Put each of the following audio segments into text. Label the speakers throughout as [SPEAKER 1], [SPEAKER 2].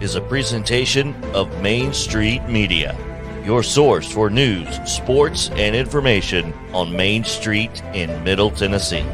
[SPEAKER 1] Is a presentation of Main Street Media, your source for news, sports, and information on Main Street in Middle Tennessee.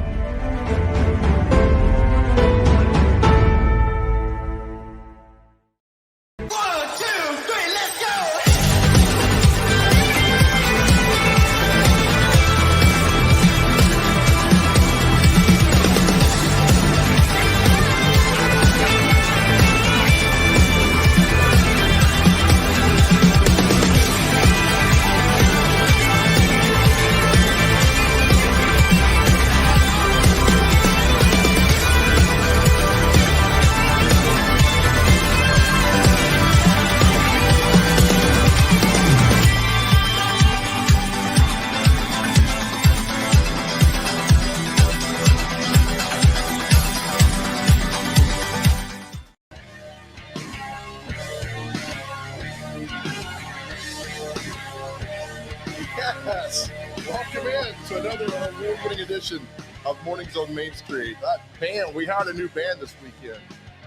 [SPEAKER 2] Yes, welcome in to another award-winning edition of Mornings on Main Street. Band, we hired a new band this weekend.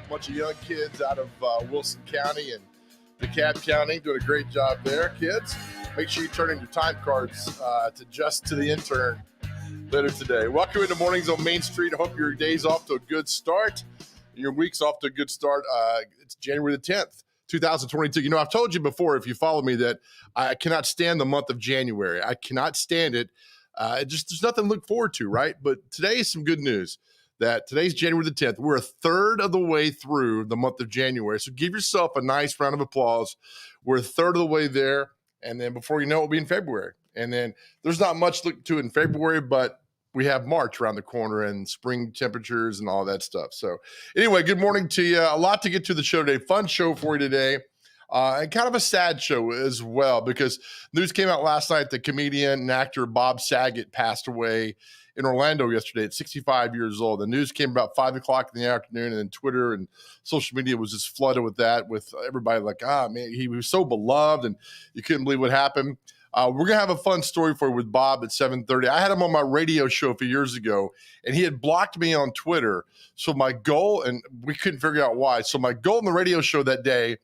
[SPEAKER 2] A bunch of young kids out of Wilson County and DeKalb County doing a great job there, kids. Make sure you turn in your time cards to the intern later today. Welcome into Mornings on Main Street. I hope your day's off to a good start. Your week's off to a good start. It's January the 10th. 2022. You know, I've told you before, if you follow me, that I cannot stand the month of January. I cannot stand it. There's nothing to look forward to, right? But today is some good news that today's January the 10th. We're a third of the way through the month of January. So give yourself a nice round of applause. We're a third of the way there. And then before you know it, we'll be in February. And then there's not much to look to in February, but we have March around the corner and spring temperatures and all that stuff. So anyway, good morning to you. A lot to get to the show today. Fun show for you today. And kind of a sad show as well, because news came out last night that comedian and actor Bob Saget passed away in Orlando yesterday at 65 years old. The news came about 5 o'clock in the afternoon, and then Twitter and social media was just flooded with that, with everybody like, man, he was so beloved and you couldn't believe what happened. We're going to have a fun story for you with Bob at 7:30. I had him on my radio show a few years ago, and he had blocked me on Twitter. So my goal, and we couldn't figure out why. So my goal in the radio show that day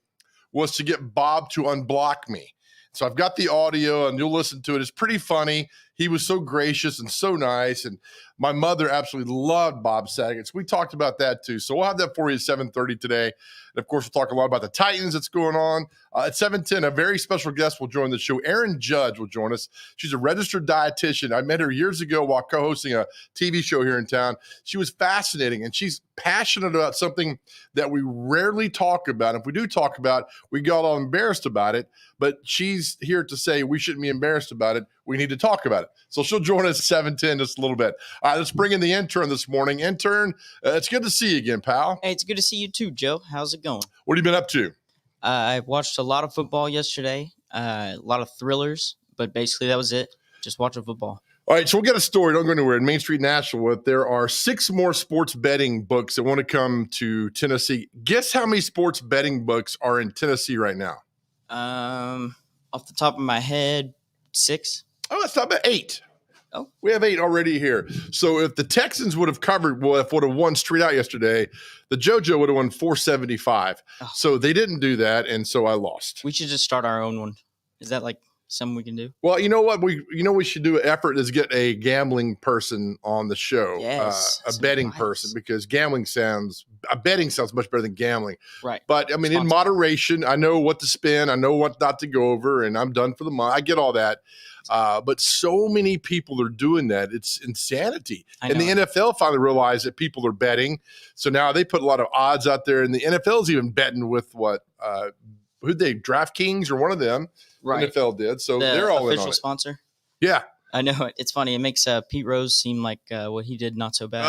[SPEAKER 2] was to get Bob to unblock me. So I've got the audio, and you'll listen to it. It's pretty funny. He was so gracious and so nice, and my mother absolutely loved Bob Saget. So we talked about that too. So we'll have that for you at 7:30 today. And of course, we'll talk a lot about the Titans that's going on. At 7:10, a very special guest will join the show. Erin Judge will join us. She's a registered dietitian. I met her years ago while co-hosting a TV show here in town. She was fascinating, and she's passionate about something that we rarely talk about. If we do talk about, we got all embarrassed about it, but she's here to say we shouldn't be embarrassed about it. We need to talk about it. So she'll join us at 7:10 just a little bit. All right, let's bring in the intern this morning. Intern, it's good to see you again, pal.
[SPEAKER 3] Hey, it's good to see you too, Joe. How's it going?
[SPEAKER 2] What have you been up to?
[SPEAKER 3] I watched a lot of football yesterday, a lot of thrillers, but basically that was it. Just watching football.
[SPEAKER 2] All right, so we'll get a story. Don't go anywhere. In Main Street Nashville, there are 6 more sports betting books that want to come to Tennessee. Guess how many sports betting books are in Tennessee right now?
[SPEAKER 3] Off the top of my head, 6.
[SPEAKER 2] Oh, that's not bad. 8.
[SPEAKER 3] Oh,
[SPEAKER 2] we have 8 already here. So if the Texans would have covered, would have won straight out yesterday, the JoJo would have won 475. Oh. So they didn't do that, and so I lost.
[SPEAKER 3] We should just start our own one. Is that like something we can do.
[SPEAKER 2] Well, you know what we should do an effort is get a gambling person on the show,
[SPEAKER 3] Yes,
[SPEAKER 2] a
[SPEAKER 3] some
[SPEAKER 2] betting
[SPEAKER 3] advice.
[SPEAKER 2] person, because betting sounds much better than gambling.
[SPEAKER 3] Right.
[SPEAKER 2] But I mean, in moderation, I know what to spend, I know what not to go over, and I'm done for the month. I get all that. But so many people are doing that. It's insanity. And the NFL finally realized that people are betting. So now they put a lot of odds out there, and the NFL is even betting with who'd they, DraftKings or one of them. Right. NFL did. So they're all in on it.
[SPEAKER 3] Official sponsor.
[SPEAKER 2] Yeah.
[SPEAKER 3] I know it. It's funny. It makes Pete Rose seem like what he did not so bad.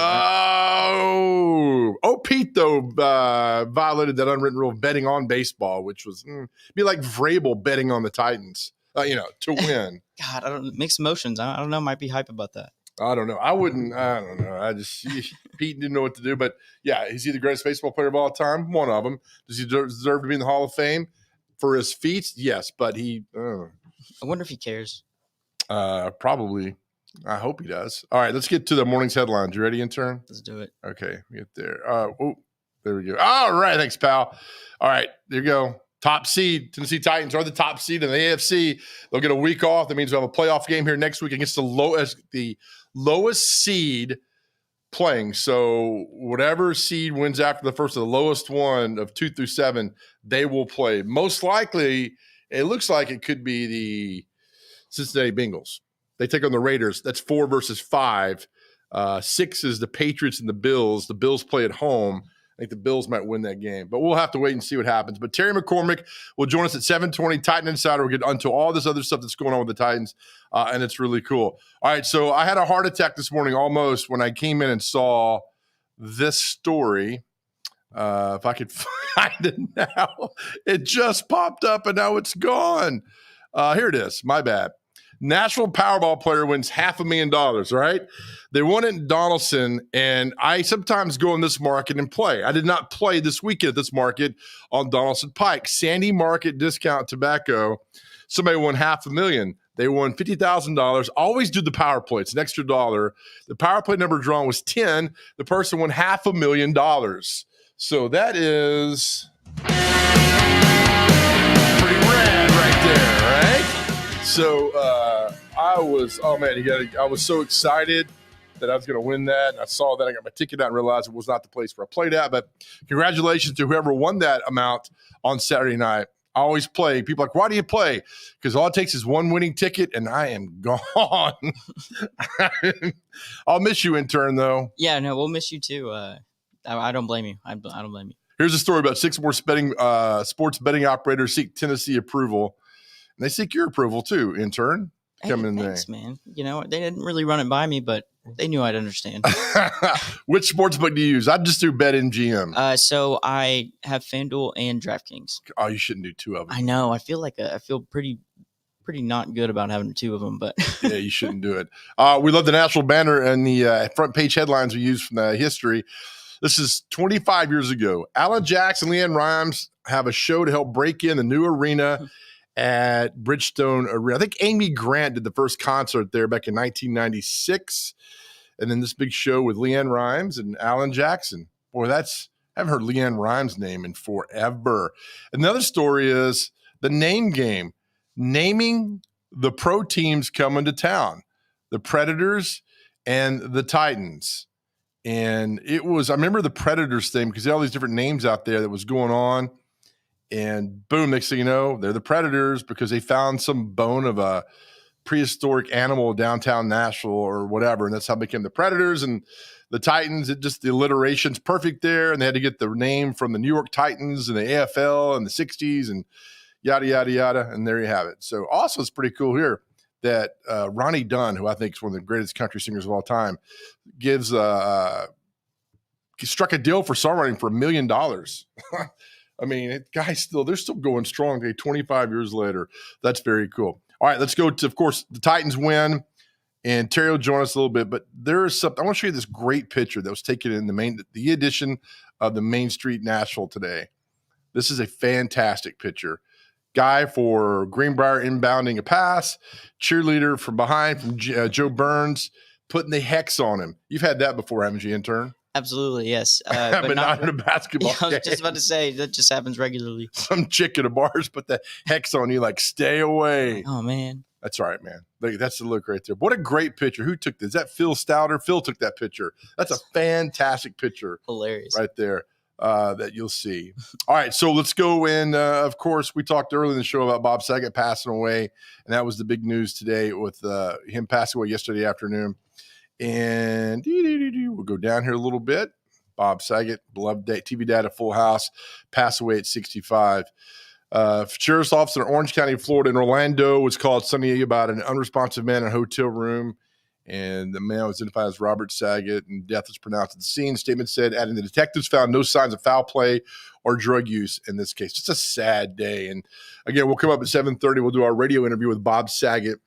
[SPEAKER 2] Pete, though, violated that unwritten rule of betting on baseball, which was be like Vrabel betting on the Titans, to win.
[SPEAKER 3] God, I don't mixed emotions. I don't know. Might be hype about that.
[SPEAKER 2] I don't know. I don't know. Pete didn't know what to do. But, yeah, is he the greatest baseball player of all time? One of them. Does he deserve to be in the Hall of Fame for his feats? Yes, but he
[SPEAKER 3] I wonder if he cares.
[SPEAKER 2] Probably. I hope he does. All right, let's get to the morning's headlines. You ready, intern?
[SPEAKER 3] Let's do it.
[SPEAKER 2] Okay, get there. There we go. All right, thanks, pal. All right, there you go. Top seed, Tennessee Titans are the top seed in the AFC. They'll get a week off. That means we'll have a playoff game here next week against the lowest seed playing. So whatever seed wins after the first of the lowest one of 2 through 7, they will play. Most likely, it looks like it could be the Cincinnati Bengals. They take on the Raiders. That's 4 versus 5. 6 is the Patriots and the Bills. The Bills play at home. I think the Bills might win that game, but we'll have to wait and see what happens. But Terry McCormick will join us at 7:20. Titan Insider will get onto all this other stuff that's going on with the Titans, and it's really cool. All right, so I had a heart attack this morning almost when I came in and saw this story. If I could find it now. It just popped up, and now it's gone. Here it is. My bad. National Powerball player wins $500,000, right? They won it in Donaldson, and I sometimes go in this market and play. I did not play this weekend at this market on Donaldson Pike. Sandy Market Discount Tobacco, somebody won $500,000. They won $50,000. Always do the power play. It's an extra $1. The power play number drawn was 10. The person won $500,000. So that is pretty rad right there, right? So I was so excited that I was going to win that. And I saw that. I got my ticket out and realized it was not the place where I played at. But congratulations to whoever won that amount on Saturday night. I always play. People are like, why do you play? Because all it takes is one winning ticket, and I am gone. I'll miss you, intern, though.
[SPEAKER 3] Yeah, no, we'll miss you too. I don't blame you. I don't blame you.
[SPEAKER 2] Here's a story about 6 more sports betting operators seek Tennessee approval. And they seek your approval too, intern.
[SPEAKER 3] Thanks, man. You know, they didn't really run it by me, but they knew I'd understand.
[SPEAKER 2] Which sports book do you use? I just do BetMGM.
[SPEAKER 3] So I have FanDuel and DraftKings.
[SPEAKER 2] Oh, you shouldn't do 2 of them.
[SPEAKER 3] I know. I feel pretty not good about having 2 of them, but
[SPEAKER 2] yeah, you shouldn't do it. We love the national banner and the front page headlines we use from the history. This is 25 years ago. Alan Jackson and Leanne Rhymes have a show to help break in the new arena at Bridgestone Arena. I think Amy Grant did the first concert there back in 1996. And then this big show with Leanne Rhymes and Alan Jackson. Boy, I haven't heard Leanne Rhymes' name in forever. Another story is the name game. Naming the pro teams coming to town. The Predators and the Titans. And I remember the Predators thing because there are all these different names out there that was going on. And boom, next thing you know, they're the Predators because they found some bone of a prehistoric animal downtown Nashville or whatever. And that's how it became the Predators. And the Titans, the alliteration's perfect there. And they had to get the name from the New York Titans and the AFL in the 60s and yada, yada, yada. And there you have it. So also it's pretty cool here that Ronnie Dunn, who I think is one of the greatest country singers of all time, struck a deal for songwriting for $1 million. I mean, they're still going strong today, 25 years later. That's very cool. All right, let's go to, of course, the Titans win, and Terry will join us a little bit. But there is something I want to show you. This great picture that was taken in the edition of the Main Street Nashville today. This is a fantastic picture. Guy for Greenbrier inbounding a pass, cheerleader from behind from Joe Burns putting the hex on him. You've had that before, haven't you, intern?
[SPEAKER 3] Absolutely, yes.
[SPEAKER 2] But not in a basketball
[SPEAKER 3] I was
[SPEAKER 2] game.
[SPEAKER 3] just about to say, that just happens regularly.
[SPEAKER 2] Some chick at a bar's put the hex on you, like, stay away.
[SPEAKER 3] Oh, man.
[SPEAKER 2] That's all right, man. That's the look right there. What a great picture. Who took this? Is that Phil Stouter? Phil took that picture. That's a fantastic picture.
[SPEAKER 3] Hilarious.
[SPEAKER 2] Right there that you'll see. All right, so let's go in. Of course, we talked earlier in the show about Bob Saget passing away, and that was the big news today with him passing away yesterday afternoon. And we'll go down here a little bit. Bob Saget, beloved TV dad of Full House, passed away at 65. Sheriff's office in Orange County, Florida, in Orlando was called Sunday about an unresponsive man in a hotel room. And the man was identified as Robert Saget, and death was pronounced at the scene. Statement said, adding the detectives found no signs of foul play or drug use in this case. It's a sad day. And again, we'll come up at 7:30. We'll do our radio interview with Bob Saget.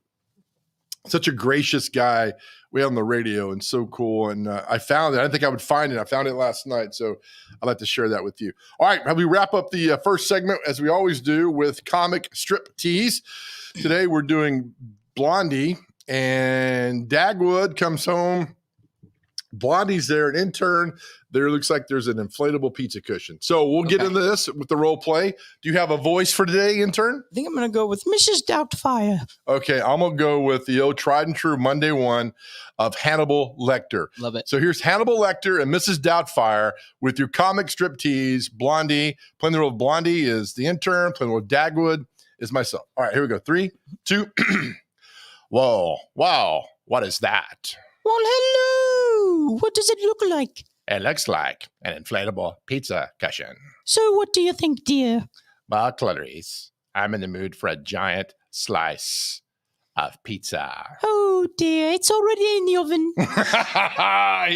[SPEAKER 2] Such a gracious guy. We had on the radio and so cool. And I found it. I didn't think I would find it. I found it last night. So I'd like to share that with you. All right. We wrap up the first segment, as we always do, with comic strip tease. Today we're doing Blondie. And Dagwood comes home. Blondie's there, an intern. There looks like there's an inflatable pizza cushion. So we'll get into this with the role play. Do you have a voice for today, intern?
[SPEAKER 3] I think I'm going to go with Mrs. Doubtfire.
[SPEAKER 2] Okay, I'm going to go with the old tried and true Monday one of Hannibal Lecter.
[SPEAKER 3] Love it.
[SPEAKER 2] So here's Hannibal Lecter and Mrs. Doubtfire with your comic strip tease. Blondie, playing the role of Blondie is the intern. Playing the role of Dagwood is myself. All right, here we go. 3, 2, Whoa, wow, what is that?
[SPEAKER 3] Well, hello. What does it look like?
[SPEAKER 2] It looks like an inflatable pizza cushion.
[SPEAKER 3] So what do you think, dear?
[SPEAKER 2] Well, Clarice, I'm in the mood for a giant slice of pizza.
[SPEAKER 3] Oh, dear, it's already in the oven.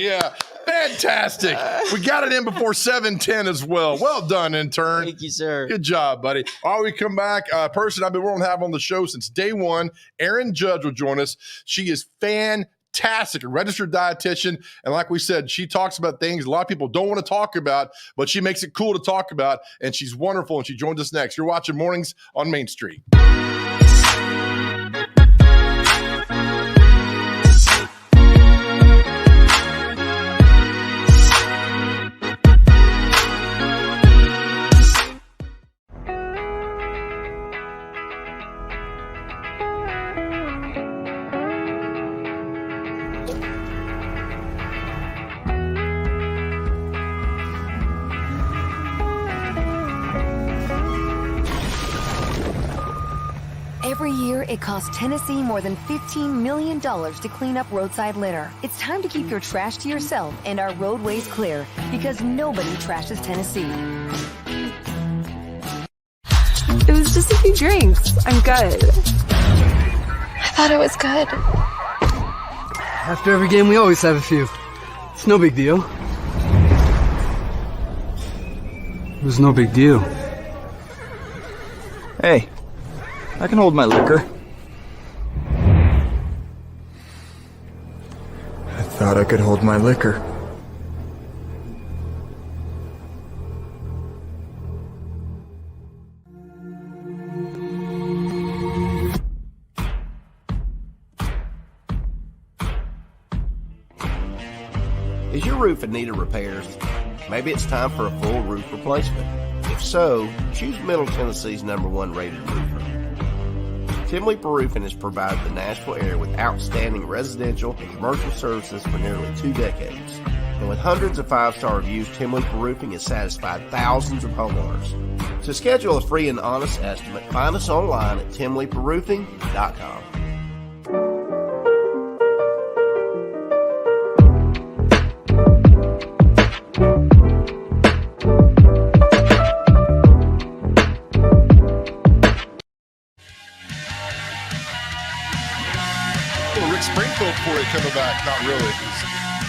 [SPEAKER 2] Yeah, fantastic. We got it in before 7:10 as well. Well done, intern.
[SPEAKER 3] Thank you, sir.
[SPEAKER 2] Good job, buddy. All right, we come back. Person I've been willing to have on the show since day one, Erin Judge will join us. She is fantastic, a registered dietitian. And like we said, she talks about things a lot of people don't want to talk about, but she makes it cool to talk about. And she's wonderful. And she joins us next. You're watching Mornings on Main Street.
[SPEAKER 4] Every year, it costs Tennessee more than $15 million to clean up roadside litter. It's time to keep your trash to yourself and our roadways clear, because nobody trashes Tennessee.
[SPEAKER 5] It was just a few drinks. I'm good.
[SPEAKER 6] I thought it was good.
[SPEAKER 7] After every game, we always have a few. It's no big deal. It was no big deal.
[SPEAKER 8] Hey, I can hold my liquor. I thought I could hold my liquor.
[SPEAKER 9] Is your roof in need of repairs? Maybe it's time for a full roof replacement. If so, choose Middle Tennessee's #1 rated roofer. Tim Leeper Roofing has provided the Nashville area with outstanding residential and commercial services for nearly 2 decades. And with hundreds of 5-star reviews, Tim Leeper Roofing has satisfied thousands of homeowners. To schedule a free and honest estimate, find us online at timleeperroofing.com.
[SPEAKER 2] Coming back, not really, because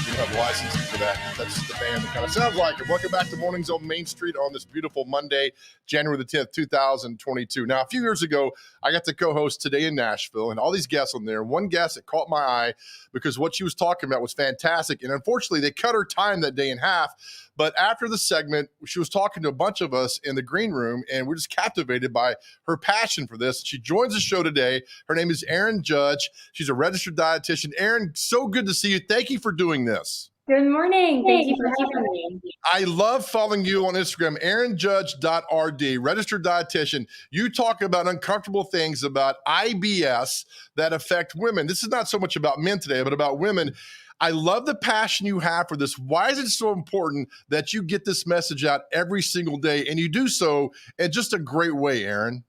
[SPEAKER 2] you don't have licensing for that. That's just the band that kind of sounds like it. Welcome back to Mornings on Main Street on this beautiful Monday, January the 10th, 2022. Now, a few years ago, I got to co-host Today in Nashville, and all these guests on there. One guest that caught my eye because what she was talking about was fantastic, and unfortunately, they cut her time that day in half. But after the segment, she was talking to a bunch of us in the green room, and we're just captivated by her passion for this. She joins the show today. Her name is Erin Judge. She's a registered dietitian. Erin, so good to see you. Thank you for doing this.
[SPEAKER 10] Good morning. Thank you for having me.
[SPEAKER 2] I love following you on Instagram, erinjudge.rd, registered dietitian. You talk about uncomfortable things about IBS that affect women. This is not so much about men today, but about women. I love the passion you have for this. Why is it so important that you get this message out every single day? And you do so in just a great way, Erin.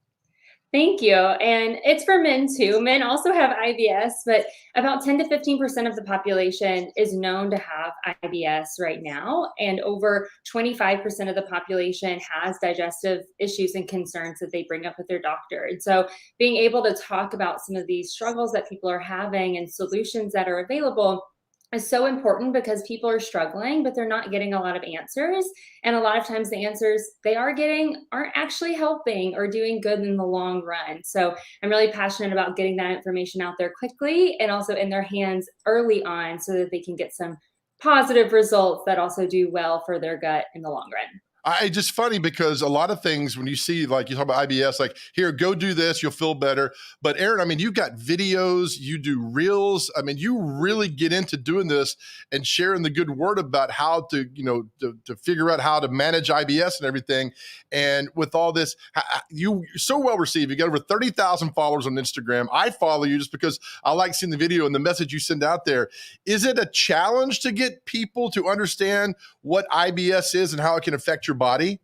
[SPEAKER 10] Thank you. And it's for men too. Men also have IBS, but about 10 to 15% of the population is known to have IBS right now. And over 25% of the population has digestive issues and concerns that they bring up with their doctor. And so being able to talk about some of these struggles that people are having and solutions that are available is so important because people are struggling, but they're not getting a lot of answers. And a lot of times the answers they are getting aren't actually helping or doing good in the long run. So I'm really passionate about getting that information out there quickly and also in their hands early on so that they can get some positive results that also do well for their gut in the long run.
[SPEAKER 2] It's just funny because a lot of things when you see, like you talk about IBS, like here, go do this, you'll feel better. But Erin, I mean, you've got videos, you do reels. I mean, you really get into doing this and sharing the good word about how to, to figure out how to manage IBS and everything. And with all this, you're so well received. You got over 30,000 followers on Instagram. I follow you just because I like seeing the video and the message you send out there. Is it a challenge to get people to understand what IBS is and how it can affect your body?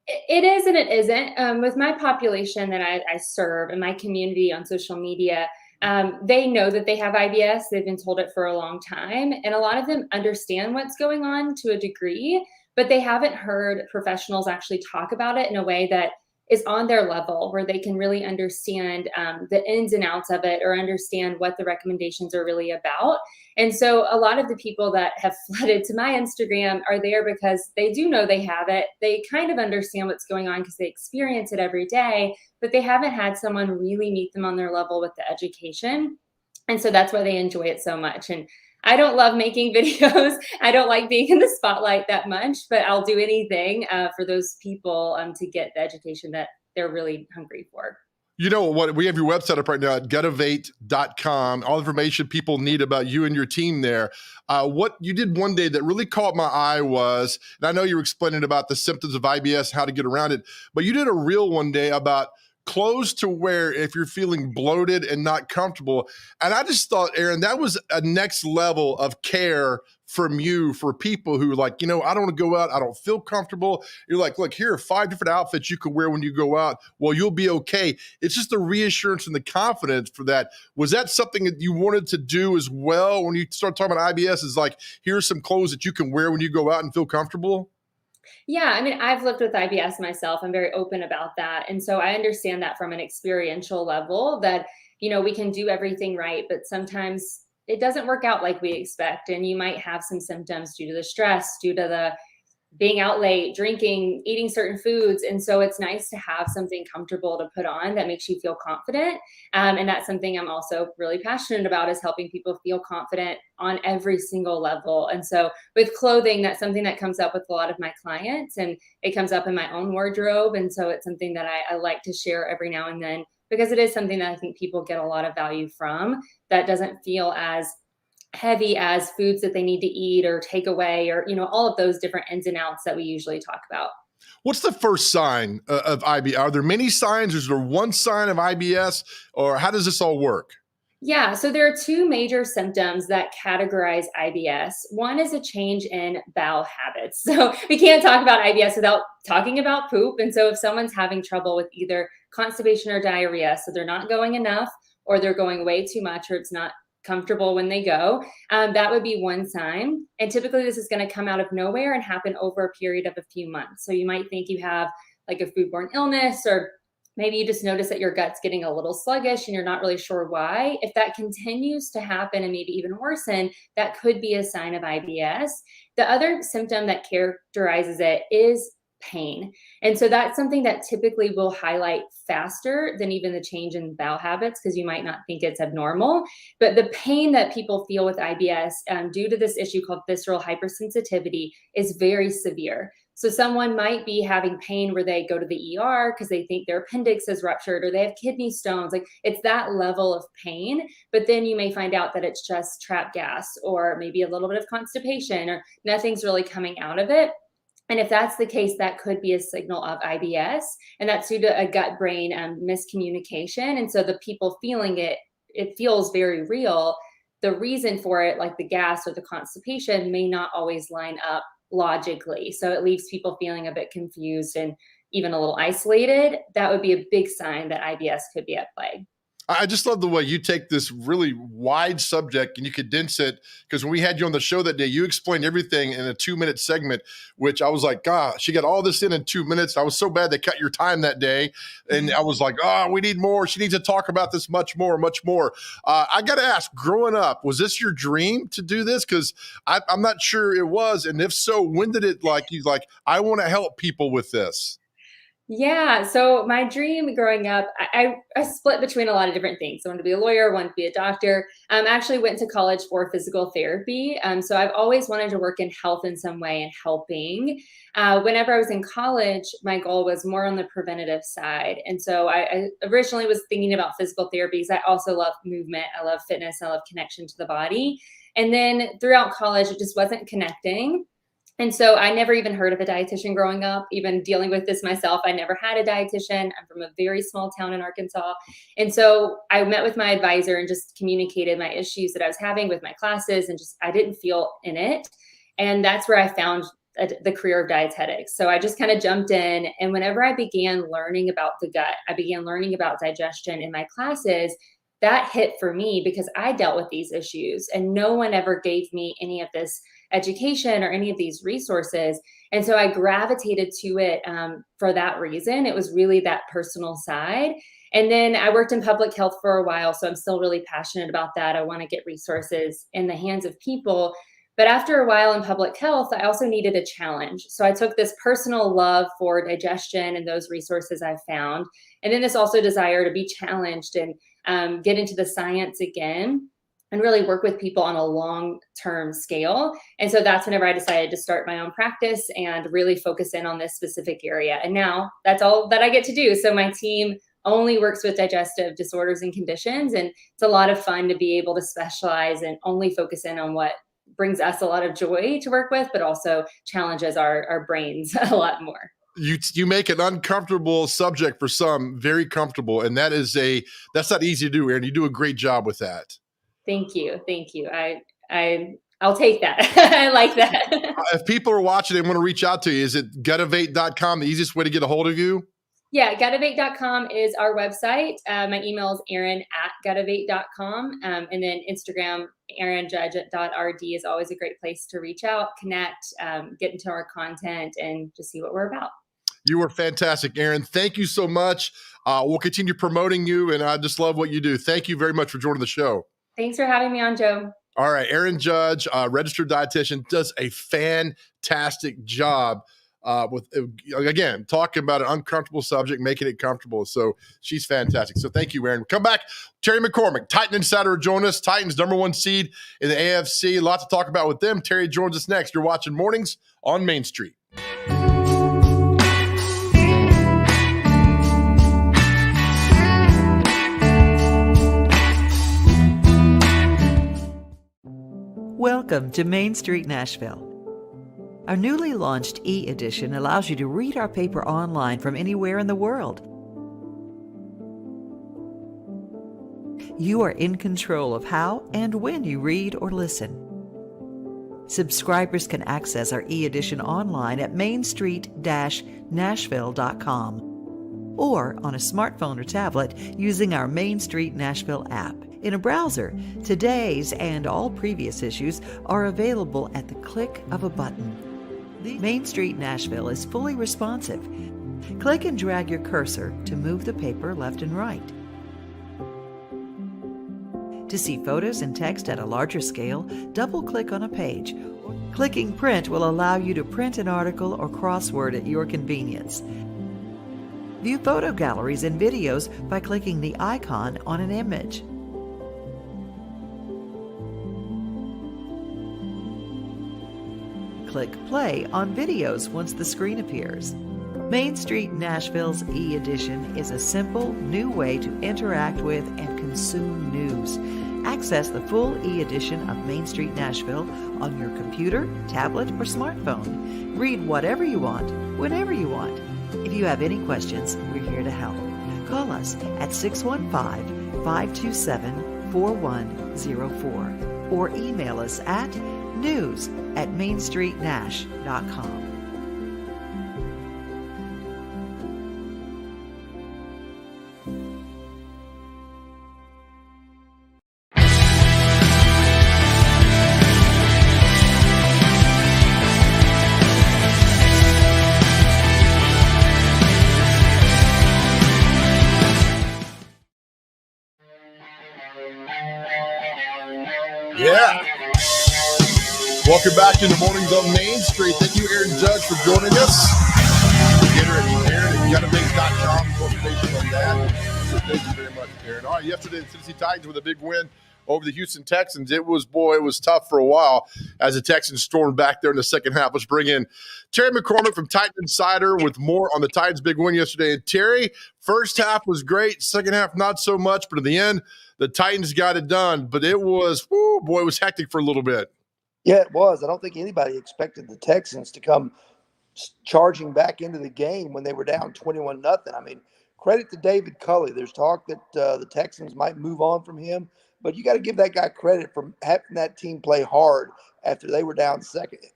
[SPEAKER 10] It is and it isn't. With my population that I serve and my community on social media, they know that they have IBS. They've been told it for a long time. And a lot of them understand what's going on to a degree, but they haven't heard professionals actually talk about it in a way that is on their level where they can really understand the ins and outs of it or understand what the recommendations are really about. And so a lot of the people that have flooded to my Instagram are there because they do know they have it. They kind of understand what's going on because they experience it every day, but they haven't had someone really meet them on their level with the education. And so that's why they enjoy it so much. And I don't love making videos. I don't like being in the spotlight that much, but I'll do anything for those people to get the education that they're really hungry for.
[SPEAKER 2] You know what? We have your website up right now at getovate.com. All the information people need about you and your team there. What you did one day that really caught my eye was, and I know you were explaining about the symptoms of IBS, how to get around it, but you did a reel one day about clothes to wear if you're feeling bloated and not comfortable. And I just thought, Erin, that was a next level of care from you for people who are like, I don't want to go out. I don't feel comfortable. You're like, look, here are 5 different outfits you can wear when you go out. Well, you'll be okay. It's just the reassurance and the confidence for that. Was that something that you wanted to do as well when you start talking about IBS? Is like, here's some clothes that you can wear when you go out and feel comfortable?
[SPEAKER 10] Yeah, I mean, I've lived with IBS myself. I'm very open about that. And so I understand that from an experiential level that, we can do everything right, but sometimes it doesn't work out like we expect. And you might have some symptoms due to the stress, due to the being out late, drinking, eating certain foods. And so it's nice to have something comfortable to put on that makes you feel confident. And that's something I'm also really passionate about, is helping people feel confident on every single level. And so with clothing, that's something that comes up with a lot of my clients, and it comes up in my own wardrobe. And so it's something that I like to share every now and then, because it is something that I think people get a lot of value from, that doesn't feel as heavy as foods that they need to eat or take away, or, all of those different ins and outs that we usually talk about.
[SPEAKER 2] What's the first sign of IBS? Are there many signs? Is there one sign of IBS, or how does this all work?
[SPEAKER 10] Yeah, so there are 2 major symptoms that categorize IBS. One is a change in bowel habits. So we can't talk about IBS without talking about poop. And so if someone's having trouble with either constipation or diarrhea, so they're not going enough, or they're going way too much, or it's not comfortable when they go, that would be one sign. And typically this is going to come out of nowhere and happen over a period of a few months. So you might think you have like a foodborne illness, or maybe you just notice that your gut's getting a little sluggish and you're not really sure why. If that continues to happen and maybe even worsen, that could be a sign of IBS. The other symptom that characterizes it is pain. And so that's something that typically will highlight faster than even the change in bowel habits, because you might not think it's abnormal. But the pain that people feel with IBS due to this issue called visceral hypersensitivity is very severe. So someone might be having pain where they go to the ER because they think their appendix is ruptured or they have kidney stones. Like it's that level of pain, but then you may find out that it's just trapped gas or maybe a little bit of constipation or nothing's really coming out of it. And if that's the case, that could be a signal of IBS, and that's due to a gut-brain miscommunication. And so the people feeling it, it feels very real. The reason for it, like the gas or the constipation, may not always line up logically. So it leaves people feeling a bit confused and even a little isolated. That would be a big sign that IBS could be at play.
[SPEAKER 2] I just love the way you take this really wide subject and you condense it, because when we had you on the show that day, you explained everything in a 2-minute segment, which I was like, gosh, she got all this in 2 minutes. I was so bad they cut your time that day. And I was like, oh, we need more. She needs to talk about this much more. I got to ask, growing up, was this your dream to do this? Because I'm not sure it was. And if so, when did it I want to help people with this?
[SPEAKER 10] Yeah. So my dream growing up, I split between a lot of different things. I wanted to be a lawyer, wanted to be a doctor. I actually went to college for physical therapy. So I've always wanted to work in health in some way and helping. Whenever I was in college, my goal was more on the preventative side. And so I originally was thinking about physical therapies. I also love movement. I love fitness. I love connection to the body. And then throughout college, it just wasn't connecting. And so I never even heard of a dietitian growing up, even dealing with this myself. I never had a dietitian. I'm from a very small town in Arkansas. And so I met with my advisor and just communicated my issues that I was having with my classes, and just, I didn't feel in it. And that's where I found the career of dietetics. So I just kind of jumped in. And whenever I began learning about the gut, I began learning about digestion in my classes. That hit for me because I dealt with these issues and no one ever gave me any of this education or any of these resources. And so I gravitated to it for that reason. It was really that personal side. And then I worked in public health for a while. So I'm still really passionate about that. I want to get resources in the hands of people. But after a while in public health, I also needed a challenge. So I took this personal love for digestion and those resources I found. And then this also desire to be challenged and get into the science again and really work with people on a long-term scale. And so that's whenever I decided to start my own practice and really focus in on this specific area. And now that's all that I get to do. So my team only works with digestive disorders and conditions. And it's a lot of fun to be able to specialize and only focus in on what brings us a lot of joy to work with, but also challenges our brains a lot more.
[SPEAKER 2] You make an uncomfortable subject for some very comfortable. And that's not easy to do, Erin. You do a great job with that.
[SPEAKER 10] Thank you. I'll take that. I like that.
[SPEAKER 2] If people are watching and want to reach out to you, is it gutovate.com the easiest way to get a hold of you?
[SPEAKER 10] Yeah, gutovate.com is our website. My email is erin@gutovate.com. And then Instagram, erinjudge.rd is always a great place to reach out, connect, get into our content, and just see what we're about.
[SPEAKER 2] You are fantastic, Erin. Thank you so much. We'll continue promoting you, and I just love what you do. Thank you very much for joining the show.
[SPEAKER 10] Thanks for having me on, Joe.
[SPEAKER 2] All right, Erin Judge, registered dietitian, does a fantastic job with, again, talking about an uncomfortable subject, making it comfortable. So she's fantastic. So thank you, Erin. Come back. Terry McCormick, Titan Insider, join us. Titans, #1 seed in the AFC. A lot to talk about with them. Terry joins us next. You're watching Mornings on Main Street.
[SPEAKER 11] Welcome to Main Street Nashville. Our newly launched e-edition allows you to read our paper online from anywhere in the world. You are in control of how and when you read or listen. Subscribers can access our e-edition online at mainstreet-nashville.com or on a smartphone or tablet using our Main Street Nashville app. In a browser, today's and all previous issues are available at the click of a button. Main Street Nashville is fully responsive. Click and drag your cursor to move the paper left and right. To see photos and text at a larger scale, double-click on a page. Clicking print will allow you to print an article or crossword at your convenience. View photo galleries and videos by clicking the icon on an image. click play on videos once the screen appears. Main Street Nashville's e-edition is a simple, new way to interact with and consume news. Access the full e-edition of Main Street Nashville on your computer, tablet, or smartphone. Read whatever you want, whenever you want. If you have any questions, we're here to help. Call us at 615-527-4104 or email us at news@mainstreetnash.com.
[SPEAKER 2] Yeah. Welcome back to the Mornings on Main Street. Thank you, Erin Judge, for joining us. Get her at Erin@YouGottaBase.com. Information on that. So thank you very much, Erin. All right, yesterday the Tennessee Titans with a big win over the Houston Texans. It was tough for a while as the Texans stormed back there in the second half. Let's bring in Terry McCormick from Titan Insider with more on the Titans' big win yesterday. And Terry, first half was great, second half not so much, but at the end, the Titans got it done. But it was, it was hectic for a little bit.
[SPEAKER 12] Yeah, it was. I don't think anybody expected the Texans to come charging back into the game when they were down 21-0. I mean, credit to David Culley. There's talk that the Texans might move on from him, but you got to give that guy credit for having that team play hard after they were down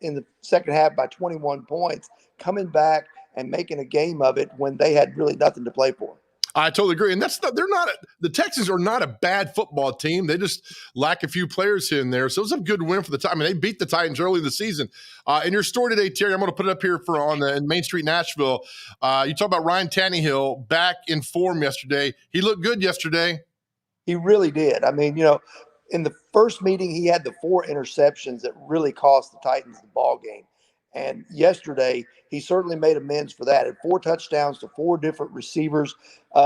[SPEAKER 12] in the second half by 21 points, coming back and making a game of it when they had really nothing to play for.
[SPEAKER 2] I totally agree. And the Texans are not a bad football team. They just lack a few players here and there. So it was a good win for the Titans. I mean, they beat the Titans early in the season. In your story today, Terry, I'm going to put it up here in Main Street, Nashville. You talk about Ryan Tannehill back in form yesterday. He looked good yesterday.
[SPEAKER 12] He really did. I mean, in the first meeting, he had the 4 interceptions that really cost the Titans the ball game. And yesterday, he certainly made amends for that. Had 4 touchdowns to 4 different receivers,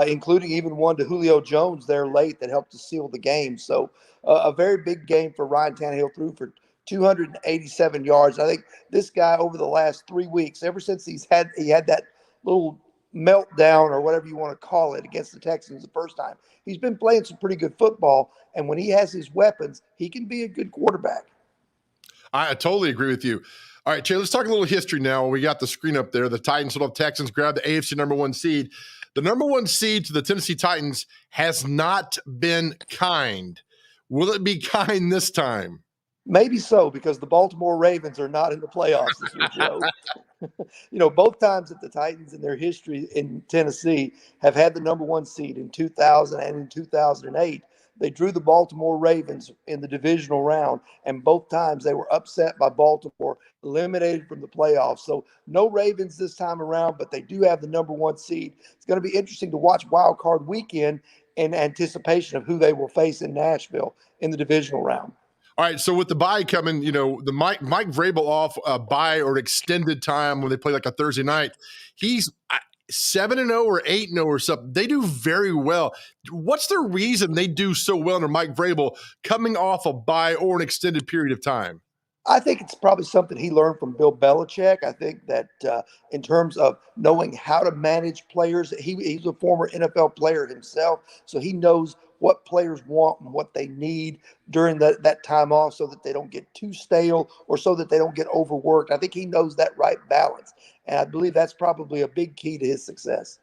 [SPEAKER 12] including even one to Julio Jones there late that helped to seal the game. So a very big game for Ryan Tannehill, threw for 287 yards. I think this guy over the last 3 weeks, ever since he had that little meltdown or whatever you want to call it against the Texans the first time, he's been playing some pretty good football. And when he has his weapons, he can be a good quarterback.
[SPEAKER 2] I totally agree with you. All right, Jay, let's talk a little history now. We got the screen up there. The Titans, Texans, grabbed the AFC number 1 seed. The number 1 seed to the Tennessee Titans has not been kind. Will it be kind this time?
[SPEAKER 12] Maybe so, because the Baltimore Ravens are not in the playoffs this year, Joe. Both times that the Titans in their history in Tennessee have had the number 1 seed in 2000 and in 2008. They drew the Baltimore Ravens in the divisional round, and both times they were upset by Baltimore, eliminated from the playoffs. So no Ravens this time around, but they do have the number 1 seed. It's going to be interesting to watch Wild Card Weekend in anticipation of who they will face in Nashville in the divisional round.
[SPEAKER 2] All right, so with the bye coming, the Mike Vrabel off a bye or extended time when they play like a Thursday night, he's 7-0 or 8-0 or something. They do very well. What's the reason they do so well under Mike Vrabel coming off a bye or an extended period of time?
[SPEAKER 12] I think it's probably something he learned from Bill Belichick. I think that in terms of knowing how to manage players, he's a former NFL player himself, so he knows what players want and what they need during that time off so that they don't get too stale or so that they don't get overworked. I think he knows that right balance, and I believe that's probably a big key to his success.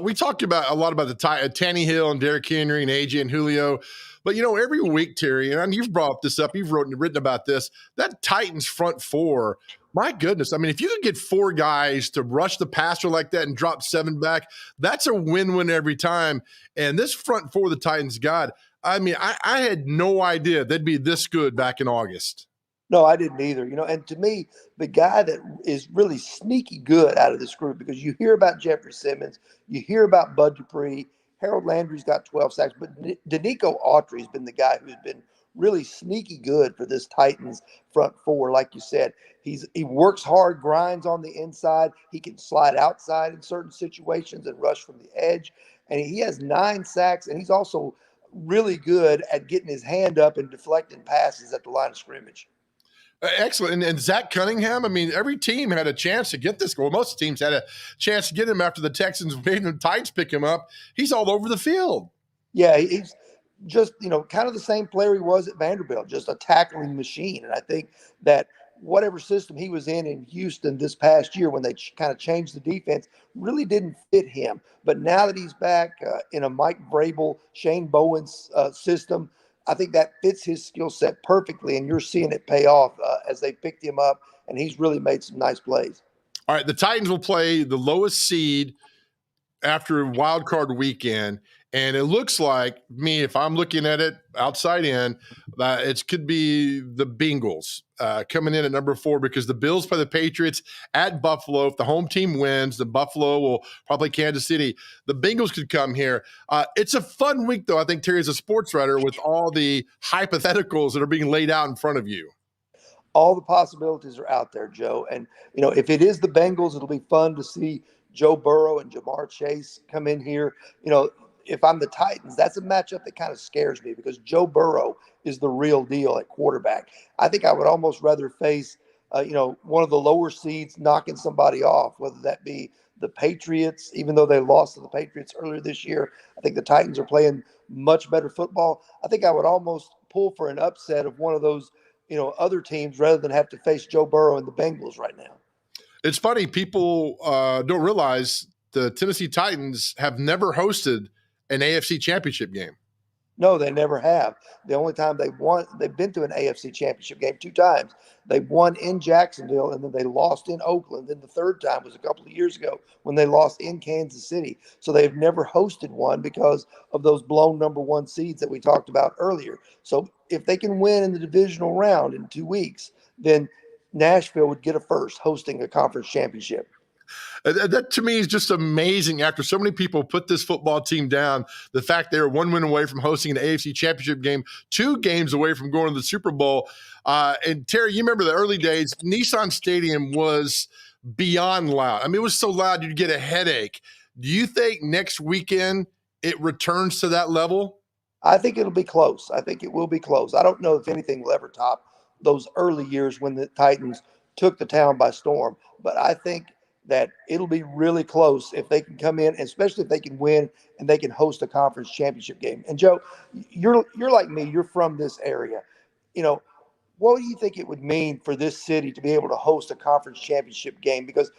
[SPEAKER 2] We talked a lot about the Tannehill and Derrick Henry and AJ and Julio. But, every week, Terry, and you've brought this up, you've written about this, that Titans front 4, my goodness. I mean, if you could get 4 guys to rush the passer like that and drop 7 back, that's a win-win every time. And this front 4 the Titans got, I mean, I had no idea they'd be this good back in August.
[SPEAKER 12] No, I didn't either. And to me, the guy that is really sneaky good out of this group, because you hear about Jeffrey Simmons, you hear about Bud Dupree, Harold Landry's got 12 sacks, but Danico Autry's been the guy who's been really sneaky good for this Titans front 4. Like you said, he works hard, grinds on the inside. He can slide outside in certain situations and rush from the edge. And he has 9 sacks, and he's also really good at getting his hand up and deflecting passes at the line of scrimmage.
[SPEAKER 2] Excellent. And Zach Cunningham, I mean, every team had a chance to get this goal. Most teams had a chance to get him after the Texans made the Titans pick him up. He's all over the field.
[SPEAKER 12] Yeah, he's just, kind of the same player he was at Vanderbilt, just a tackling machine. And I think that whatever system he was in Houston this past year when they kind of changed the defense really didn't fit him. But now that he's back in a Mike Vrabel, Shane Bowen's system, I think that fits his skill set perfectly, and you're seeing it pay off as they picked him up, and he's really made some nice plays.
[SPEAKER 2] All right, the Titans will play the lowest seed after wild card weekend, and it looks like if I'm looking at it outside in, it could be the Bengals coming in at number 4 because the Bills play the Patriots at Buffalo. If the home team wins, then Buffalo will probably Kansas City. The Bengals could come here. It's a fun week, though, I think, Terry, as a sports writer, with all the hypotheticals that are being laid out in front of you.
[SPEAKER 12] All the possibilities are out there, Joe. And, if it is the Bengals, it'll be fun to see Joe Burrow and Jamar Chase come in here. If I'm the Titans, that's a matchup that kind of scares me because Joe Burrow is the real deal at quarterback. I think I would almost rather face, one of the lower seeds knocking somebody off, whether that be the Patriots, even though they lost to the Patriots earlier this year. I think the Titans are playing much better football. I think I would almost pull for an upset of one of those, other teams rather than have to face Joe Burrow and the Bengals right now.
[SPEAKER 2] It's funny. People don't realize the Tennessee Titans have never hosted an AFC championship game.
[SPEAKER 12] No, they never have. The only time they've been to an AFC championship game 2 times. They won in Jacksonville, and then they lost in Oakland. Then the third time was a couple of years ago when they lost in Kansas City. So they've never hosted one because of those blown number 1 seeds that we talked about earlier. So if they can win in the divisional round in 2 weeks, then Nashville would get a first hosting a conference championship.
[SPEAKER 2] That to me is just amazing. After so many people put this football team down, the fact they were 1 win away from hosting an AFC championship game, 2 games away from going to the Super Bowl. And Terry, you remember the early days, Nissan Stadium was beyond loud. I mean, it was so loud you'd get a headache. Do you think next weekend it returns to that level?
[SPEAKER 12] I think it'll be close. I think it will be close. I don't know if anything will ever top those early years when the Titans took the town by storm, but I think that it'll be really close if they can come in, especially if they can win and they can host a conference championship game. And Joe, you're like me, you're from this area. What do you think it would mean for this city to be able to host a conference championship game? Because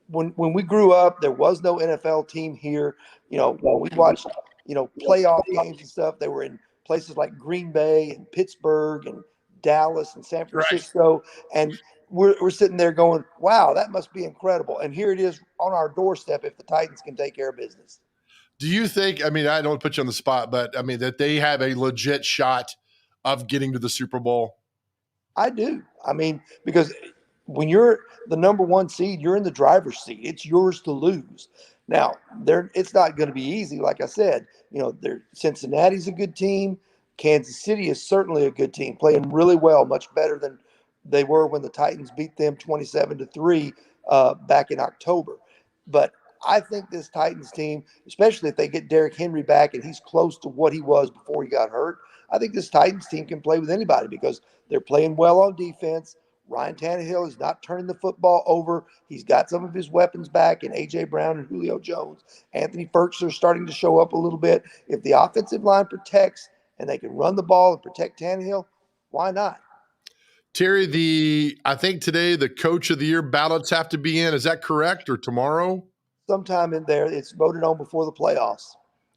[SPEAKER 12] when we grew up, there was no NFL team here. When we watched, playoff games and stuff, they were in places like Green Bay and Pittsburgh and Dallas and San Francisco. Right. And we're sitting there going, wow, that must be incredible. And here it is on our doorstep if the Titans can take care of business.
[SPEAKER 2] Do you think, I don't want to put you on the spot, but that they have a legit shot of getting to the Super Bowl?
[SPEAKER 12] I do. Because when you're the number 1 seed, you're in the driver's seat. It's yours to lose. Now, it's not going to be easy. Like I said, Cincinnati's a good team. Kansas City is certainly a good team, playing really well, much better than they were when the Titans beat them 27-3 back in October. But I think this Titans team, especially if they get Derrick Henry back and he's close to what he was before he got hurt, I think this Titans team can play with anybody because they're playing well on defense. Ryan Tannehill is not turning the football over. He's got some of his weapons back in A.J. Brown and Julio Jones. Anthony Ferguson are starting to show up a little bit. If the offensive line protects and they can run the ball and protect Tannehill, why not?
[SPEAKER 2] Terry, I think today the Coach of the Year ballots have to be in. Is that correct, or tomorrow?
[SPEAKER 12] Sometime in there. It's voted on before the playoffs.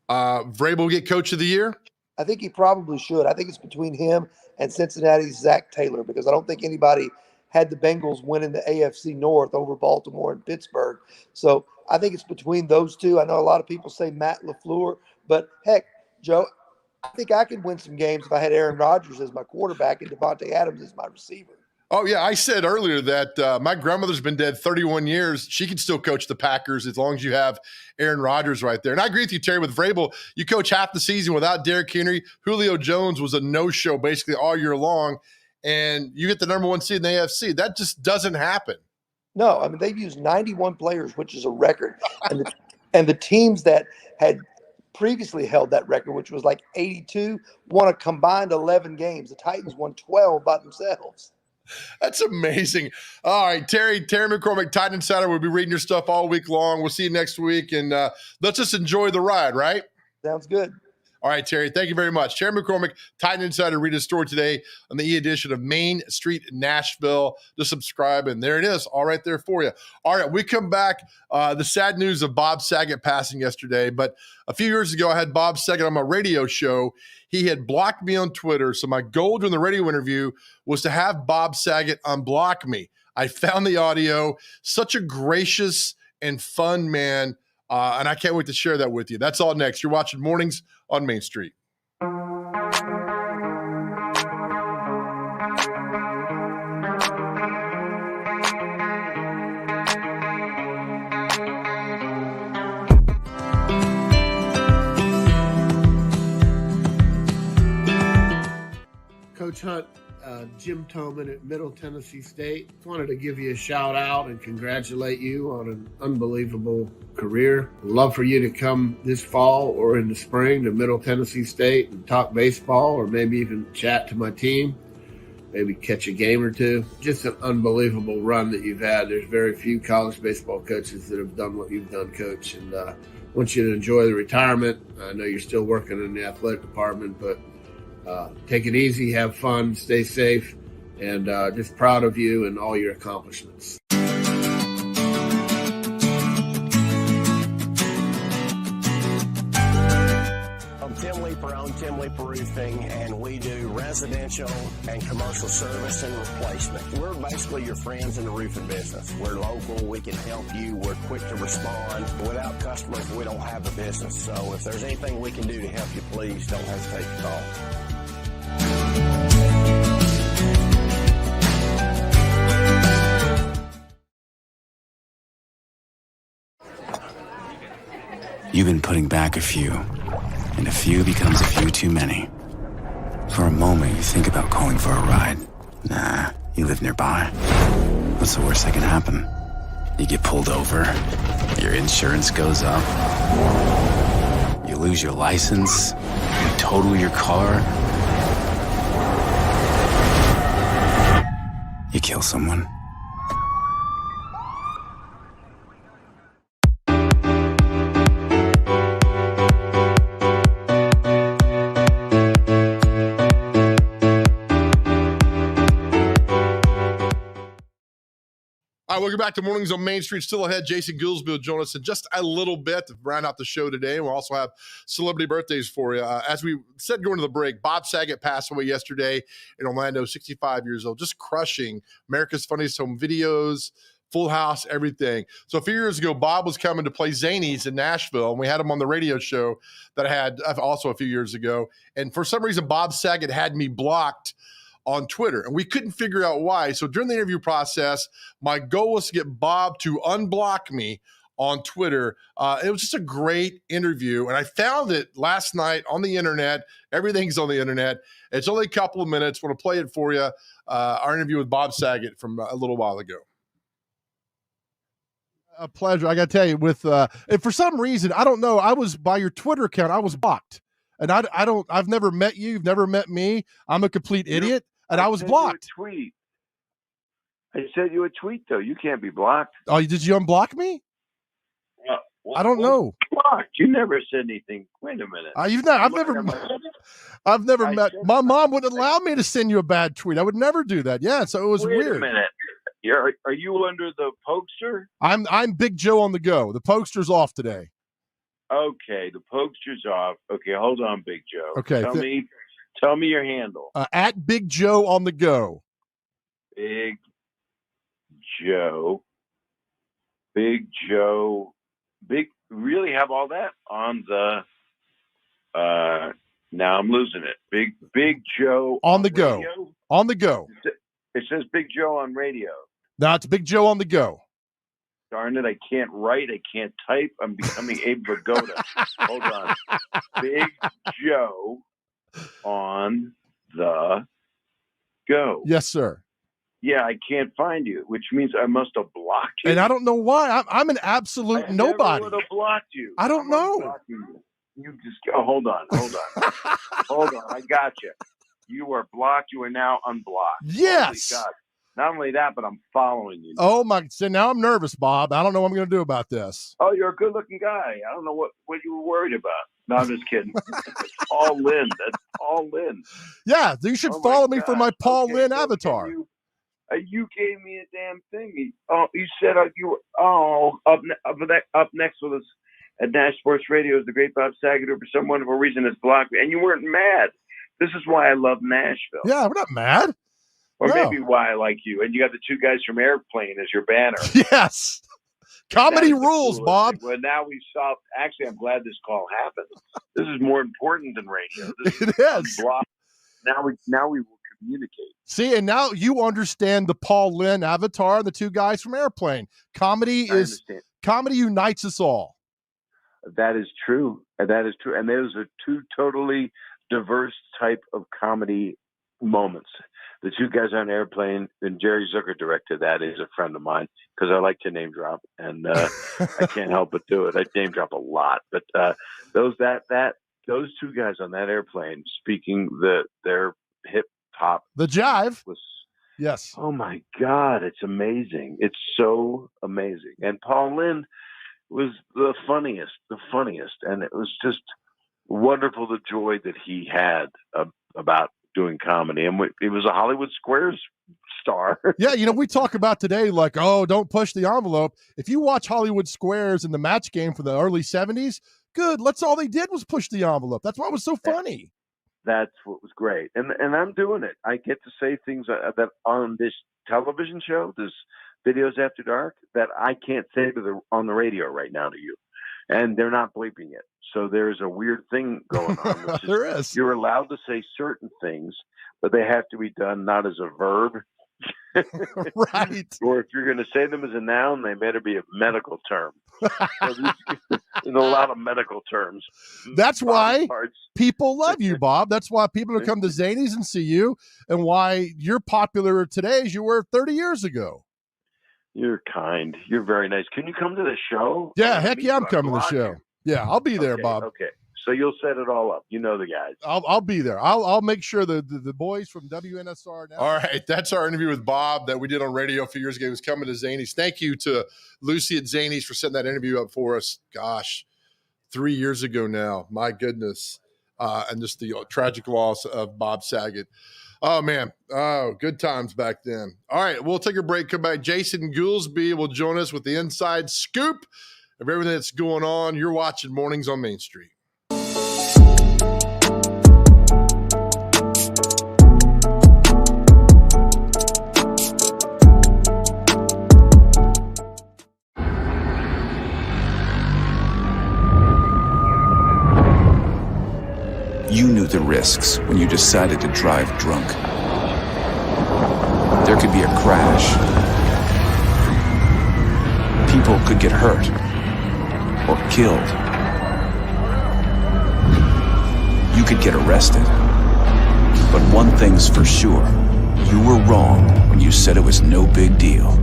[SPEAKER 2] Vrabel will get Coach of the Year?
[SPEAKER 12] I think he probably should. I think it's between him and Cincinnati's Zach Taylor because I don't think anybody had the Bengals winning the AFC North over Baltimore and Pittsburgh. So I think it's between those two. I know a lot of people say Matt LaFleur, but heck, Joe, I think I could win some games if I had Aaron Rodgers as my quarterback and Devontae Adams as my receiver.
[SPEAKER 2] Oh, yeah. I said earlier that my grandmother's been dead 31 years. She can still coach the Packers as long as you have Aaron Rodgers right there. And I agree with you, Terry, with Vrabel. You coach half the season without Derrick Henry. Julio Jones was a no-show basically all year long. And you get the number 1 seed in the AFC. That just doesn't happen.
[SPEAKER 12] No, they've used 91 players, which is a record. And the teams that had previously held that record, which was like 82, won a combined 11 games. The Titans won 12 by themselves.
[SPEAKER 2] That's amazing. All right, Terry McCormick, Titan Insider. We'll be reading your stuff all week long. We'll see you next week, and let's just enjoy the ride, right?
[SPEAKER 12] Sounds good.
[SPEAKER 2] All right, Terry, thank you very much. Terry McCormick, Titan Insider, read his story today on the e-edition of Main Street Nashville. Just subscribe, and there it is, all right there for you. All right, we come back. The sad news of Bob Saget passing yesterday, but a few years ago, I had Bob Saget on my radio show. He had blocked me on Twitter, so my goal during the radio interview was to have Bob Saget unblock me. I found the audio. Such a gracious and fun man, and I can't wait to share that with you. That's all next. You're watching Mornings on Main Street.
[SPEAKER 13] Coach Hunt, Jim Toman at Middle Tennessee State. Wanted to give you a shout out and congratulate you on an unbelievable career. Love for you to come this fall or in the spring to Middle Tennessee State and talk baseball, or maybe even chat to my team, maybe catch a game or two. Just an unbelievable run that you've had. There's very few college baseball coaches that have done what you've done, Coach, and I want you to enjoy the retirement. I know you're still working in the athletic department, but take it easy, have fun, stay safe, and just proud of you and all your accomplishments.
[SPEAKER 9] I'm Tim Leeper, I own Tim Leeper Roofing, and we do residential and commercial service and replacement. We're basically your friends in the roofing business. We're local, we can help you, we're quick to respond. Without customers, we don't have a business. So if there's anything we can do to help you, please don't hesitate to call.
[SPEAKER 14] You've been putting back a few, and a few becomes a few too many. For a moment, you think about calling for a ride. Nah, you live nearby. What's the worst that can happen? You get pulled over, your insurance goes up, you lose your license, you total your car, you kill someone.
[SPEAKER 2] All right, welcome back to Mornings on Main Street. Still ahead, Jason Goolsby will join us in just a little bit to round out the show today. We'll also have celebrity birthdays for you. As we said going to the break, Bob Saget passed away yesterday in Orlando, 65 years old, just crushing America's Funniest Home Videos, Full House, everything. So a few years ago, Bob was coming to play Zanies in Nashville, and we had him on the radio show that I had also a few years ago. And for some reason, Bob Saget had me blocked on Twitter, and we couldn't figure out why. So during the interview process, my goal was to get Bob to unblock me on Twitter. It was just a great interview, and I found it last night on the internet. Everything's on the internet. It's only a couple of minutes. I want to play it for you. Our interview with Bob Saget from a little while ago.
[SPEAKER 15] A pleasure. I got to tell you, with and for some reason, I don't know, I was by your Twitter account, I was blocked, and I've never met you. You've never met me. I'm a complete idiot. And I was blocked.
[SPEAKER 16] Tweet. I sent you a tweet, though. You can't be blocked.
[SPEAKER 15] Oh, did you unblock me? I don't know.
[SPEAKER 16] Blocked. You never said anything. Wait a minute.
[SPEAKER 15] I've never met. My mom wouldn't allow me to send you a bad tweet. I would never do that. Yeah, so it was weird.
[SPEAKER 16] Wait a minute. Are you under the Pokester?
[SPEAKER 15] I'm Big Joe on the go. The Pokester's off today.
[SPEAKER 16] Okay, the Pokester's off. Okay, hold on, Big Joe.
[SPEAKER 15] Okay,
[SPEAKER 16] Tell me your handle.
[SPEAKER 15] At Big Joe on the go.
[SPEAKER 16] Big Joe. Big Joe. Really have all that on the. Now I'm losing it. Big Joe
[SPEAKER 15] on the go.
[SPEAKER 16] Radio?
[SPEAKER 15] On the go.
[SPEAKER 16] It says Big Joe on radio.
[SPEAKER 15] No, it's Big Joe on the go.
[SPEAKER 16] Darn it! I can't write. I can't type. I'm becoming Abe Vigoda. Hold on. Big Joe on the go.
[SPEAKER 15] Yes, sir.
[SPEAKER 16] Yeah, I can't find you, which means I must have blocked you.
[SPEAKER 15] And I don't know why. I'm an absolute nobody.
[SPEAKER 16] I would have blocked you.
[SPEAKER 15] I don't know.
[SPEAKER 16] You just hold on. Hold on. I got you. You are blocked. You are now unblocked.
[SPEAKER 15] Yes.
[SPEAKER 16] Holy God. Not only that, but I'm following you.
[SPEAKER 15] Oh my! So now I'm nervous, Bob. I don't know what I'm going to do about this.
[SPEAKER 16] Oh, you're a good-looking guy. I don't know what you were worried about. No, I'm just kidding. It's all Lynn. That's all Lynn.
[SPEAKER 15] Yeah, you should follow me for my Paul Lynn avatar.
[SPEAKER 16] You gave me a damn thing. You said you were up next with us at Nash Sports Radio is the great Bob Saget, who for some wonderful reason has blocked me, and you weren't mad. This is why I love Nashville.
[SPEAKER 15] Yeah, we're not mad.
[SPEAKER 16] Or maybe why I like you. And you got the two guys from Airplane as your banner.
[SPEAKER 15] Yes. Comedy rules, Bob.
[SPEAKER 16] Well, now we solved. Actually, I'm glad this call happened. This is more important than radio.
[SPEAKER 15] It is.
[SPEAKER 16] Now we will communicate.
[SPEAKER 15] See, and now you understand the Paul Lynn avatar and the two guys from Airplane. Comedy unites us all.
[SPEAKER 16] That is true. That is true. And those are two totally diverse type of comedy moments. The two guys on Airplane, and Jerry Zucker directed that. He's a friend of mine because I like to name drop, and I can't help but do it. I name drop a lot, but those two guys on that airplane speaking their hip hop,
[SPEAKER 15] the jive
[SPEAKER 16] was
[SPEAKER 15] yes.
[SPEAKER 16] Oh my God, it's amazing! It's so amazing. And Paul Lynn was the funniest, and it was just wonderful the joy that he had about doing comedy, and he was a Hollywood Squares star.
[SPEAKER 15] Yeah, we talk about today like, oh, don't push the envelope. If you watch Hollywood Squares in the Match Game from the early 70s, good. That's all they did was push the envelope. That's what was so funny. That's
[SPEAKER 16] what was great, and I'm doing it. I get to say things that on this television show, this Videos After Dark, that I can't say on the radio right now to you, and they're not bleeping it. So there's a weird thing going on. Which
[SPEAKER 15] There is.
[SPEAKER 16] You're allowed to say certain things, but they have to be done not as a verb.
[SPEAKER 15] Right.
[SPEAKER 16] Or if you're going to say them as a noun, they better be a medical term. So there's a lot of medical terms.
[SPEAKER 15] That's why people love you, Bob. That's why people come to Zanies and see you, and why you're popular today as you were 30 years ago.
[SPEAKER 16] You're kind. You're very nice. Can you come to the show?
[SPEAKER 15] Yeah, heck yeah, I'm coming to the show. Yeah, I'll be there, Bob.
[SPEAKER 16] Okay, so you'll set it all up. You know the guys.
[SPEAKER 15] I'll be there. I'll make sure the boys from WNSR. Now.
[SPEAKER 2] All right, that's our interview with Bob that we did on radio a few years ago. He was coming to Zanies. Thank you to Lucy at Zanies for setting that interview up for us. Gosh, 3 years ago now. My goodness, and just the tragic loss of Bob Saget. Oh, man. Oh, good times back then. All right, we'll take a break. Come back. Jason Goolsby will join us with the inside scoop of everything that's going on. You're watching Mornings on Main Street.
[SPEAKER 14] You knew the risks when you decided to drive drunk. There could be a crash. People could get hurt or killed. You could get arrested. But one thing's for sure, you were wrong when you said it was no big deal.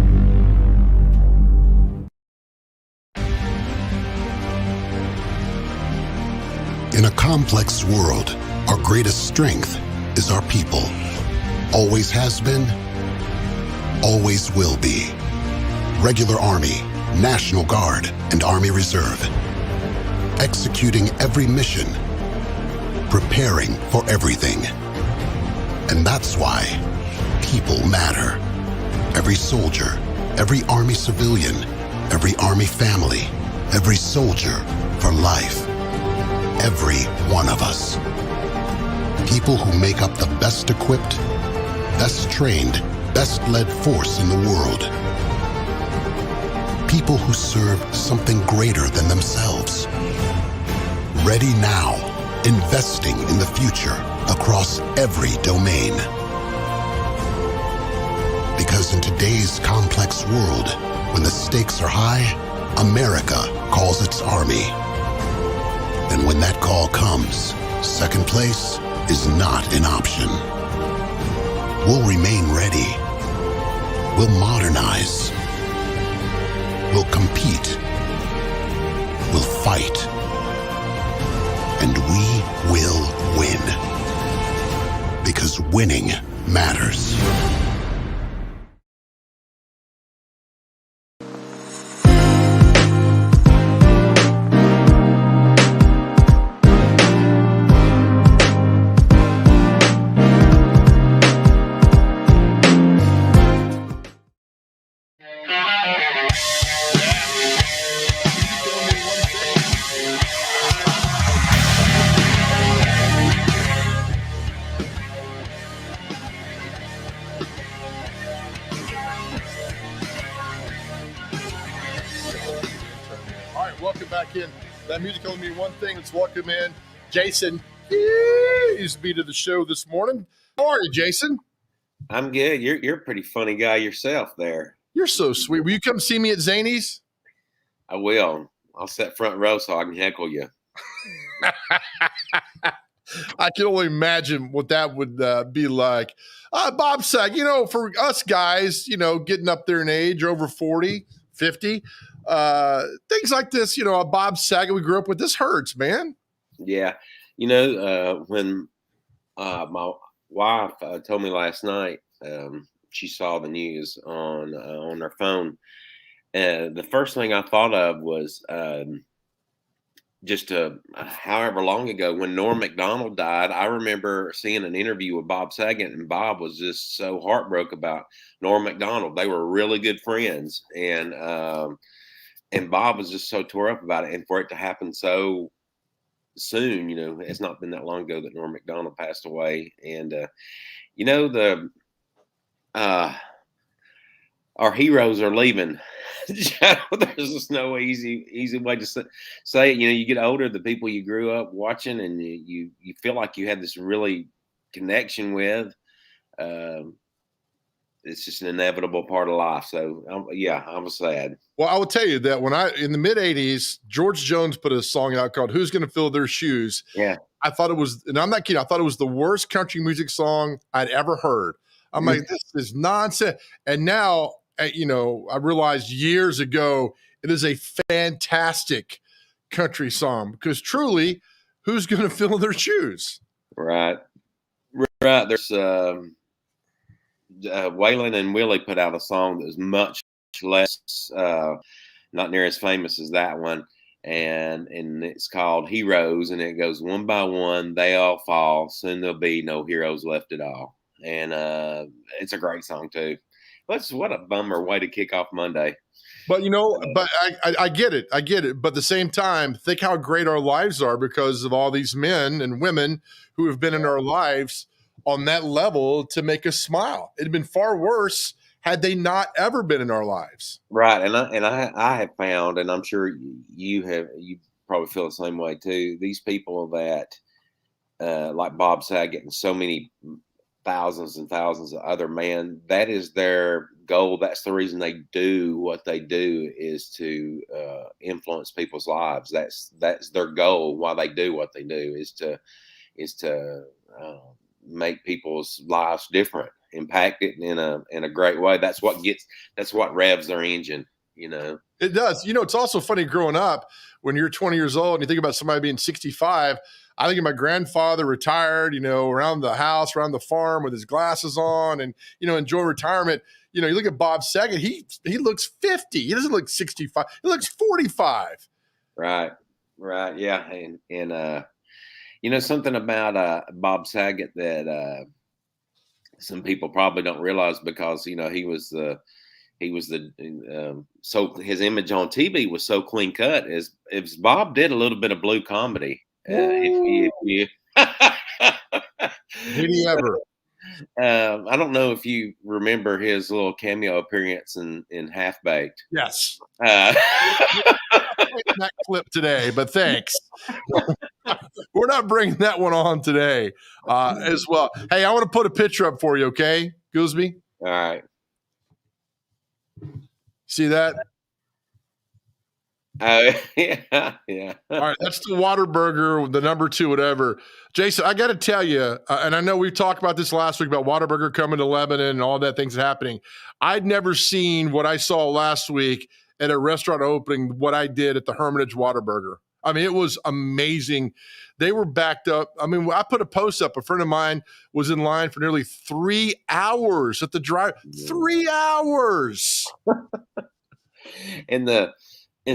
[SPEAKER 17] In a complex world, our greatest strength is our people. Always has been, always will be. Regular Army, National Guard, and Army Reserve. Executing every mission. Preparing for everything. And that's why people matter. Every soldier, every Army civilian, every Army family, every soldier for life. Every one of us. People who make up the best equipped, best trained, best led force in the world. People who serve something greater than themselves. Ready now, investing in the future across every domain. Because in today's complex world, when the stakes are high, America calls its Army. And when that call comes, second place is not an option. We'll remain ready. We'll modernize. We'll compete. We'll fight. And we will win. Because winning matters.
[SPEAKER 2] welcome back in. That music only means one thing. Let's welcome in Jason Houston to the show this morning. How are you, Jason?
[SPEAKER 18] I'm good. You're a pretty funny guy yourself there.
[SPEAKER 2] You're so sweet. Will you come see me at Zany's?
[SPEAKER 18] I will. I'll sit front row so I can heckle you.
[SPEAKER 2] I can only imagine what that would be like. Bob Saget, for us guys, getting up there in age, over 40, 50, things like this, Bob Saget we grew up with, this hurts, man.
[SPEAKER 18] Yeah. When my wife told me last night, she saw the news on her phone, the first thing I thought of was just however long ago when Norm Macdonald died. I remember seeing an interview with Bob Saget, and Bob was just so heartbroken about Norm Macdonald. They were really good friends, and Bob was just so tore up about it. And for it to happen so soon, it's not been that long ago that Norm Macdonald passed away. And our heroes are leaving. There's just no easy way to say it. You get older, the people you grew up watching and you feel like you had this really connection with. It's just an inevitable part of life. So I was sad.
[SPEAKER 2] Well, I will tell you that in the mid 80s, George Jones put a song out called "Who's Gonna Fill Their Shoes."
[SPEAKER 18] Yeah.
[SPEAKER 2] I thought it was, and I'm not kidding, I thought it was the worst country music song I'd ever heard. I'm like, this is nonsense. And now, I realized years ago, it is a fantastic country song because truly, who's going to fill their shoes?
[SPEAKER 18] Right. There's Waylon and Willie put out a song that was much less, not near as famous as that one. And it's called Heroes, and it goes, one by one, they all fall. Soon there'll be no heroes left at all. And it's a great song too. What a bummer way to kick off Monday.
[SPEAKER 2] But I get it. But at the same time, think how great our lives are because of all these men and women who have been in our lives on that level to make us smile. It'd been far worse had they not ever been in our lives.
[SPEAKER 18] Right. And I have found, and I'm sure you probably feel the same way too. These people that like Bob Saget and so many thousands and thousands of other men, that is their goal. That's the reason they do what they do, is to influence people's lives. That's their goal. Why they do what they do is to make people's lives different, impact it in a great way. That's what revs their engine.
[SPEAKER 2] It does. It's also funny growing up when you're 20 years old and you think about somebody being 65. I think of my grandfather retired, around the house, around the farm with his glasses on and, enjoy retirement. You look at Bob Saget, he looks 50. He doesn't look 65. He looks 45.
[SPEAKER 18] Right. Yeah. And something about Bob Saget that some people probably don't realize because, he was so his image on TV was so clean cut. As Bob did a little bit of blue comedy. If you
[SPEAKER 2] did he ever?
[SPEAKER 18] I don't know if you remember his little cameo appearance in Half Baked.
[SPEAKER 2] Yes. That clip today, but thanks. We're not bringing that one on today as well. Hey, I want to put a picture up for you, okay, Gooseby?
[SPEAKER 18] All right.
[SPEAKER 2] See that?
[SPEAKER 18] Yeah.
[SPEAKER 2] All right, that's the Whataburger, the number 2, whatever. Jason, I got to tell you, and I know we talked about this last week about Whataburger coming to Lebanon and all that things happening. I'd never seen what I saw last week at a restaurant opening, what I did at the Hermitage Whataburger. I mean, it was amazing. They were backed up. I mean, I put a post up. A friend of mine was in line for nearly 3 hours at the drive. 3 hours.
[SPEAKER 18] And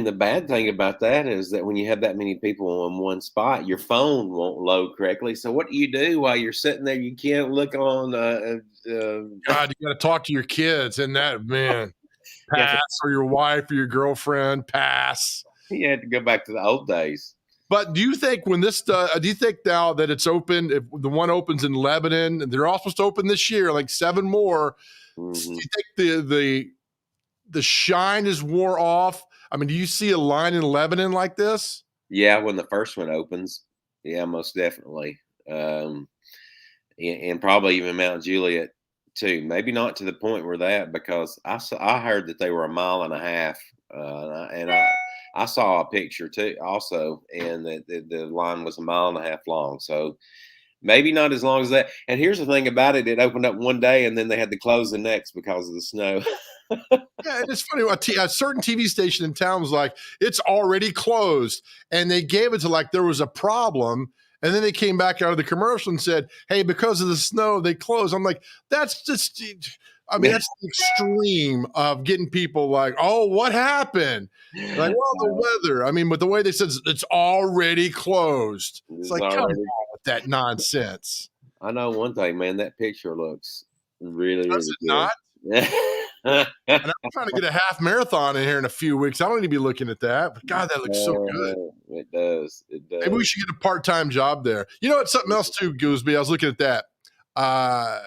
[SPEAKER 18] the bad thing about that is that when you have that many people in one spot, your phone won't load correctly. So what do you do while you're sitting there? You can't look on.
[SPEAKER 2] God, you got to talk to your kids and that, man. Pass, or your wife or your girlfriend, pass.
[SPEAKER 18] You had to go back to the old days.
[SPEAKER 2] But do you think when this, do you think now that it's open, if the one opens in Lebanon, and they're all supposed to open this year, like 7 more, do you think the shine is wore off? I mean, do you see a line in Lebanon like this?
[SPEAKER 18] Yeah, when the first one opens, yeah, most definitely, and probably even Mount Juliet too. Maybe not to the point where that, because I heard that they were 1.5 miles, and I saw a picture too also, and that the line was 1.5 miles long. So maybe not as long as that. And here's the thing about it: it opened up one day, and then they had to close the next because of the snow.
[SPEAKER 2] Yeah, and it's funny. A certain TV station in town was like, it's already closed. And they gave it to like there was a problem. And then they came back out of the commercial and said, hey, because of the snow, they closed. I'm like, that's just, I mean, that's the extreme of getting people like, oh, what happened? Like, well, the weather. I mean, but the way they said it's already closed. It's like, come on with that nonsense.
[SPEAKER 18] I know one thing, man. That picture looks really, really good.
[SPEAKER 2] Not? And I'm trying to get a half marathon in here in a few weeks. I don't need to be looking at that. But God, that looks so good.
[SPEAKER 18] It does. It does.
[SPEAKER 2] Maybe we should get a part-time job there. You know what? Something else too, Gooseby. I was looking at that. I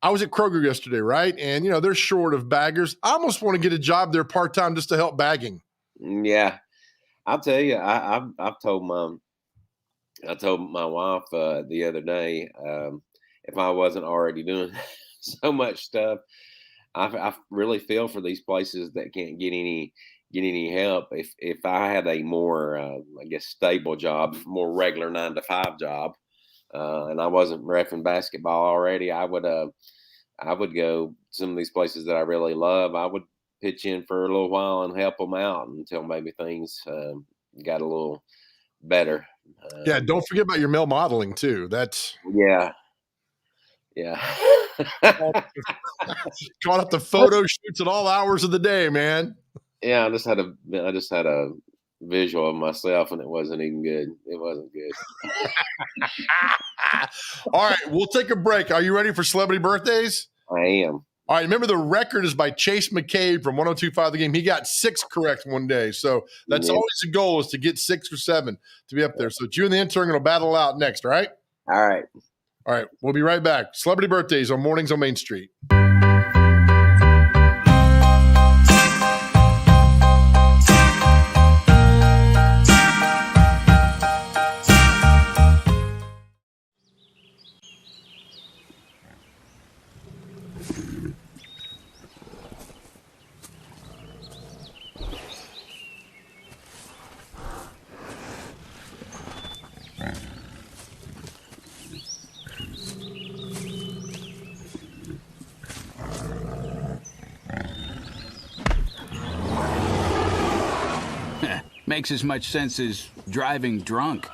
[SPEAKER 2] was at Kroger yesterday, right? And you know they're short of baggers. I almost want to get a job there part-time just to help bagging.
[SPEAKER 18] Yeah, I'll tell you. I've told my wife the other day, if I wasn't already doing so much stuff. I really feel for these places that can't get any help. If I had a more, I guess, stable job, more regular 9-to-5 job, and I wasn't reffing basketball already, I would go some of these places that I really love. I would pitch in for a little while and help them out until maybe things got a little better.
[SPEAKER 2] Yeah, don't forget about your male modeling too. That's
[SPEAKER 18] yeah.
[SPEAKER 2] Caught up the photo shoots at all hours of the day, man.
[SPEAKER 18] Yeah, I just had a visual of myself, and it wasn't even good. It wasn't good.
[SPEAKER 2] All right, we'll take a break. Are you ready for celebrity birthdays?
[SPEAKER 18] I am.
[SPEAKER 2] All right, remember the record is by Chase McCabe from 102.5 The Game. He got 6 correct one day. So that's always the goal, is to get 6 or 7 to be up there. So you and the intern are going to battle out next, right?
[SPEAKER 18] All right.
[SPEAKER 2] All right, we'll be right back. Celebrity birthdays on Mornings on Main Street.
[SPEAKER 19] Makes as much sense as driving drunk.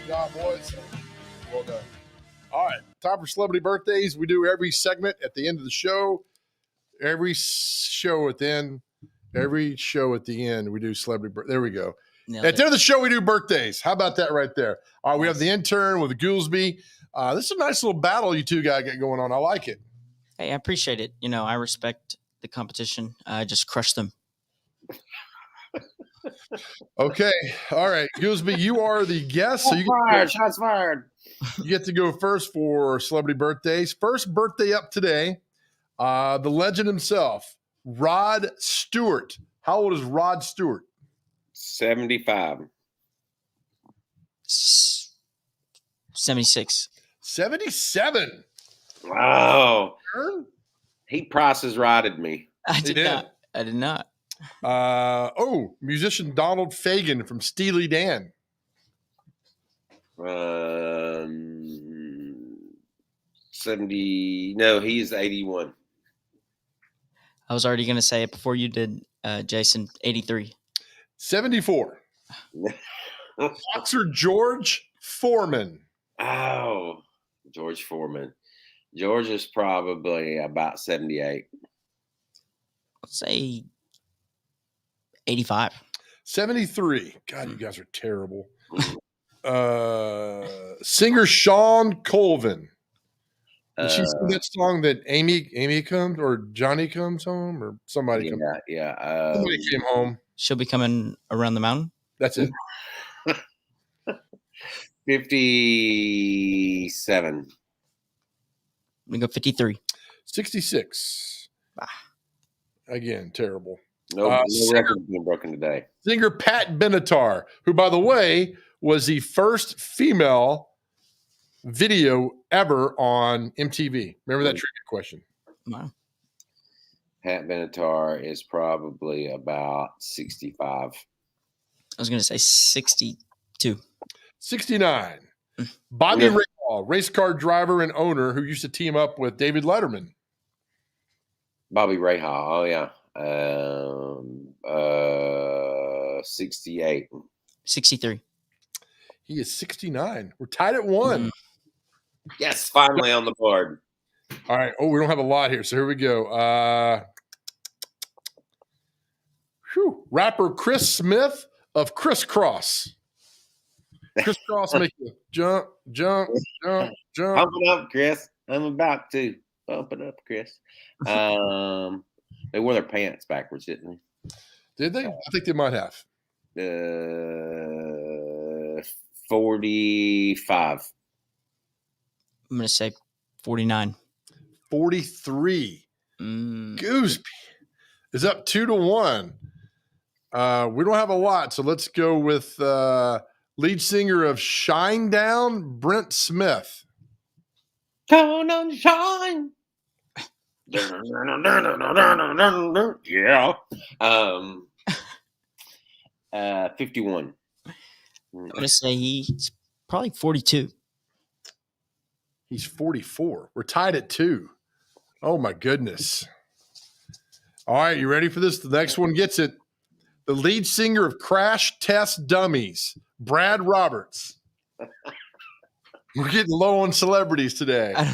[SPEAKER 19] job, boys. Well done. All right, time for celebrity birthdays. We do every segment at the end of the show. Every show at the end, we do celebrity birthday. There we go. At the end of the show, we do birthdays. How about that right there? All right, we have the intern with the Goolsby. This is a nice little battle you two guys get going on. I like it.
[SPEAKER 3] Hey, I appreciate it. You know, I respect the competition. I just crush them.
[SPEAKER 19] Okay. All right. Gooseby, you are the guest. So
[SPEAKER 18] Shots fired.
[SPEAKER 19] You get to go first for celebrity birthdays. First birthday up today, the legend himself, Rod Stewart. How old is Rod Stewart?
[SPEAKER 18] 75.
[SPEAKER 3] 76.
[SPEAKER 19] 77.
[SPEAKER 18] Wow. He prices righted me.
[SPEAKER 3] I did not.
[SPEAKER 19] Musician Donald Fagen from Steely Dan.
[SPEAKER 18] 70. No, he's 81.
[SPEAKER 3] I was already going to say it before you did, Jason. 83.
[SPEAKER 19] 74. Boxer George Foreman.
[SPEAKER 18] Oh, George Foreman. George is probably about 78.
[SPEAKER 3] Let's say 85.
[SPEAKER 19] 73. God, you guys are terrible. Singer Sean Colvin. Did she sing that song that Amy comes or Johnny comes home or somebody comes?
[SPEAKER 18] Yeah.
[SPEAKER 19] Somebody came home.
[SPEAKER 3] She'll be coming around the mountain.
[SPEAKER 19] That's it.
[SPEAKER 18] 57.
[SPEAKER 3] I'm going to go 53.
[SPEAKER 19] 66. Again, terrible.
[SPEAKER 18] No record being broken today.
[SPEAKER 19] Singer Pat Benatar, who, by the way, was the first female video ever on MTV. Remember that trivia question?
[SPEAKER 3] Wow.
[SPEAKER 18] Pat Benatar is probably about 65.
[SPEAKER 3] I was going to say 62.
[SPEAKER 19] 69. Bobby Rahal, race car driver and owner who used to team up with David Letterman.
[SPEAKER 18] Bobby Rahal. Oh, yeah. 68.
[SPEAKER 3] 63.
[SPEAKER 19] He is 69. We're tied at 1.
[SPEAKER 18] Yes, finally on the board.
[SPEAKER 19] All right. Oh, we don't have a lot here, so here we go. Rapper Chris Smith of Crisscross. Crisscross make you jump.
[SPEAKER 18] Pump it up, Chris. I'm about to pump it up, Chris. They wore their pants backwards, didn't they?
[SPEAKER 19] Did they? I think they might have.
[SPEAKER 18] 45.
[SPEAKER 3] I'm going to say 49.
[SPEAKER 19] 43. Gooseby is up 2-1. We don't have a lot, so let's go with lead singer of Shinedown, Brent Smith.
[SPEAKER 18] Turn on shine. Yeah. 51.
[SPEAKER 3] I'm going to say he's probably 42.
[SPEAKER 19] He's 44. We're tied at 2. Oh, my goodness. All right, you ready for this? The next one gets it. The lead singer of Crash Test Dummies, Brad Roberts. We're getting low on celebrities today.
[SPEAKER 3] I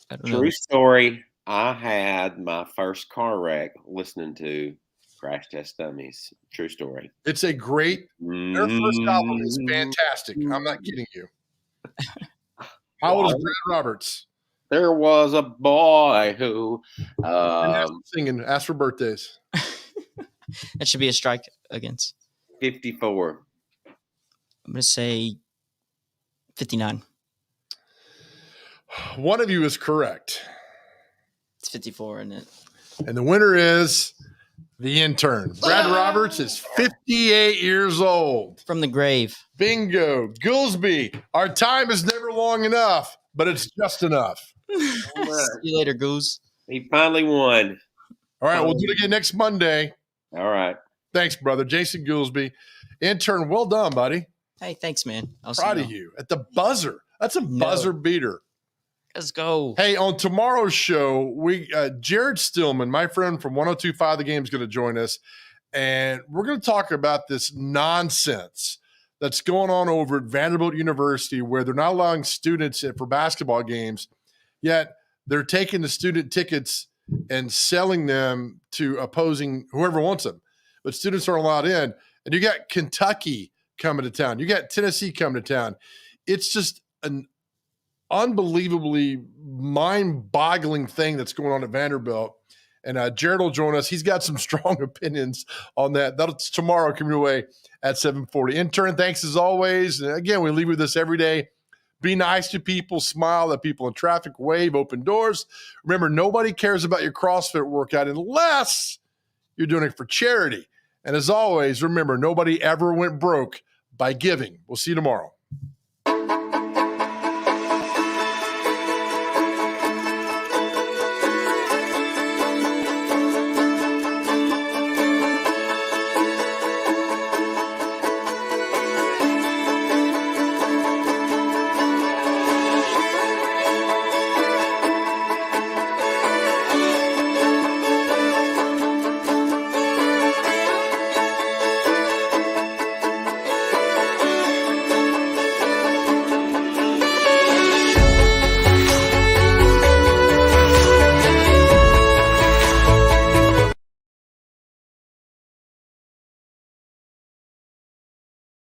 [SPEAKER 3] don't know.
[SPEAKER 18] True story. I had my first car wreck listening to Crash Test Dummies. True story.
[SPEAKER 19] It's a great, their first album is fantastic. I'm not kidding you. How old is Brad Roberts?
[SPEAKER 18] There was a boy who
[SPEAKER 19] singing, ask for birthdays.
[SPEAKER 3] That should be a strike against.
[SPEAKER 18] 54.
[SPEAKER 3] I'm going to say 59.
[SPEAKER 19] One of you is correct.
[SPEAKER 3] It's 54, isn't it?
[SPEAKER 19] And the winner is the intern. Brad Roberts is 58 years old.
[SPEAKER 3] From the grave.
[SPEAKER 19] Bingo. Goolsby, our time is never long enough, but it's just enough.
[SPEAKER 3] See you later, Goose.
[SPEAKER 18] He finally won.
[SPEAKER 19] All right, we'll do it again next Monday.
[SPEAKER 18] All right.
[SPEAKER 19] Thanks, brother. Jason Goolsby. Intern, well done, buddy.
[SPEAKER 3] Hey, thanks, man.
[SPEAKER 19] Proud of you. At the buzzer. That's a buzzer beater.
[SPEAKER 3] Let's go.
[SPEAKER 19] Hey, on tomorrow's show, we Jared Stillman, my friend from 102.5 The Game, is going to join us, and we're going to talk about this nonsense that's going on over at Vanderbilt University, where they're not allowing students in for basketball games, yet they're taking the student tickets and selling them to opposing whoever wants them. But students aren't allowed in, and you got Kentucky coming to town. You got Tennessee coming to town. It's just an unbelievably mind-boggling thing that's going on at Vanderbilt.
[SPEAKER 2] And Jared will join us. He's got some strong opinions on that. That's tomorrow coming your way at 7:40. Intern, thanks as always. And again, we leave with this every day. Be nice to people, smile at people in traffic, wave, open doors. Remember, nobody cares about your CrossFit workout unless you're doing it for charity. And as always, remember, nobody ever went broke by giving. We'll see you tomorrow.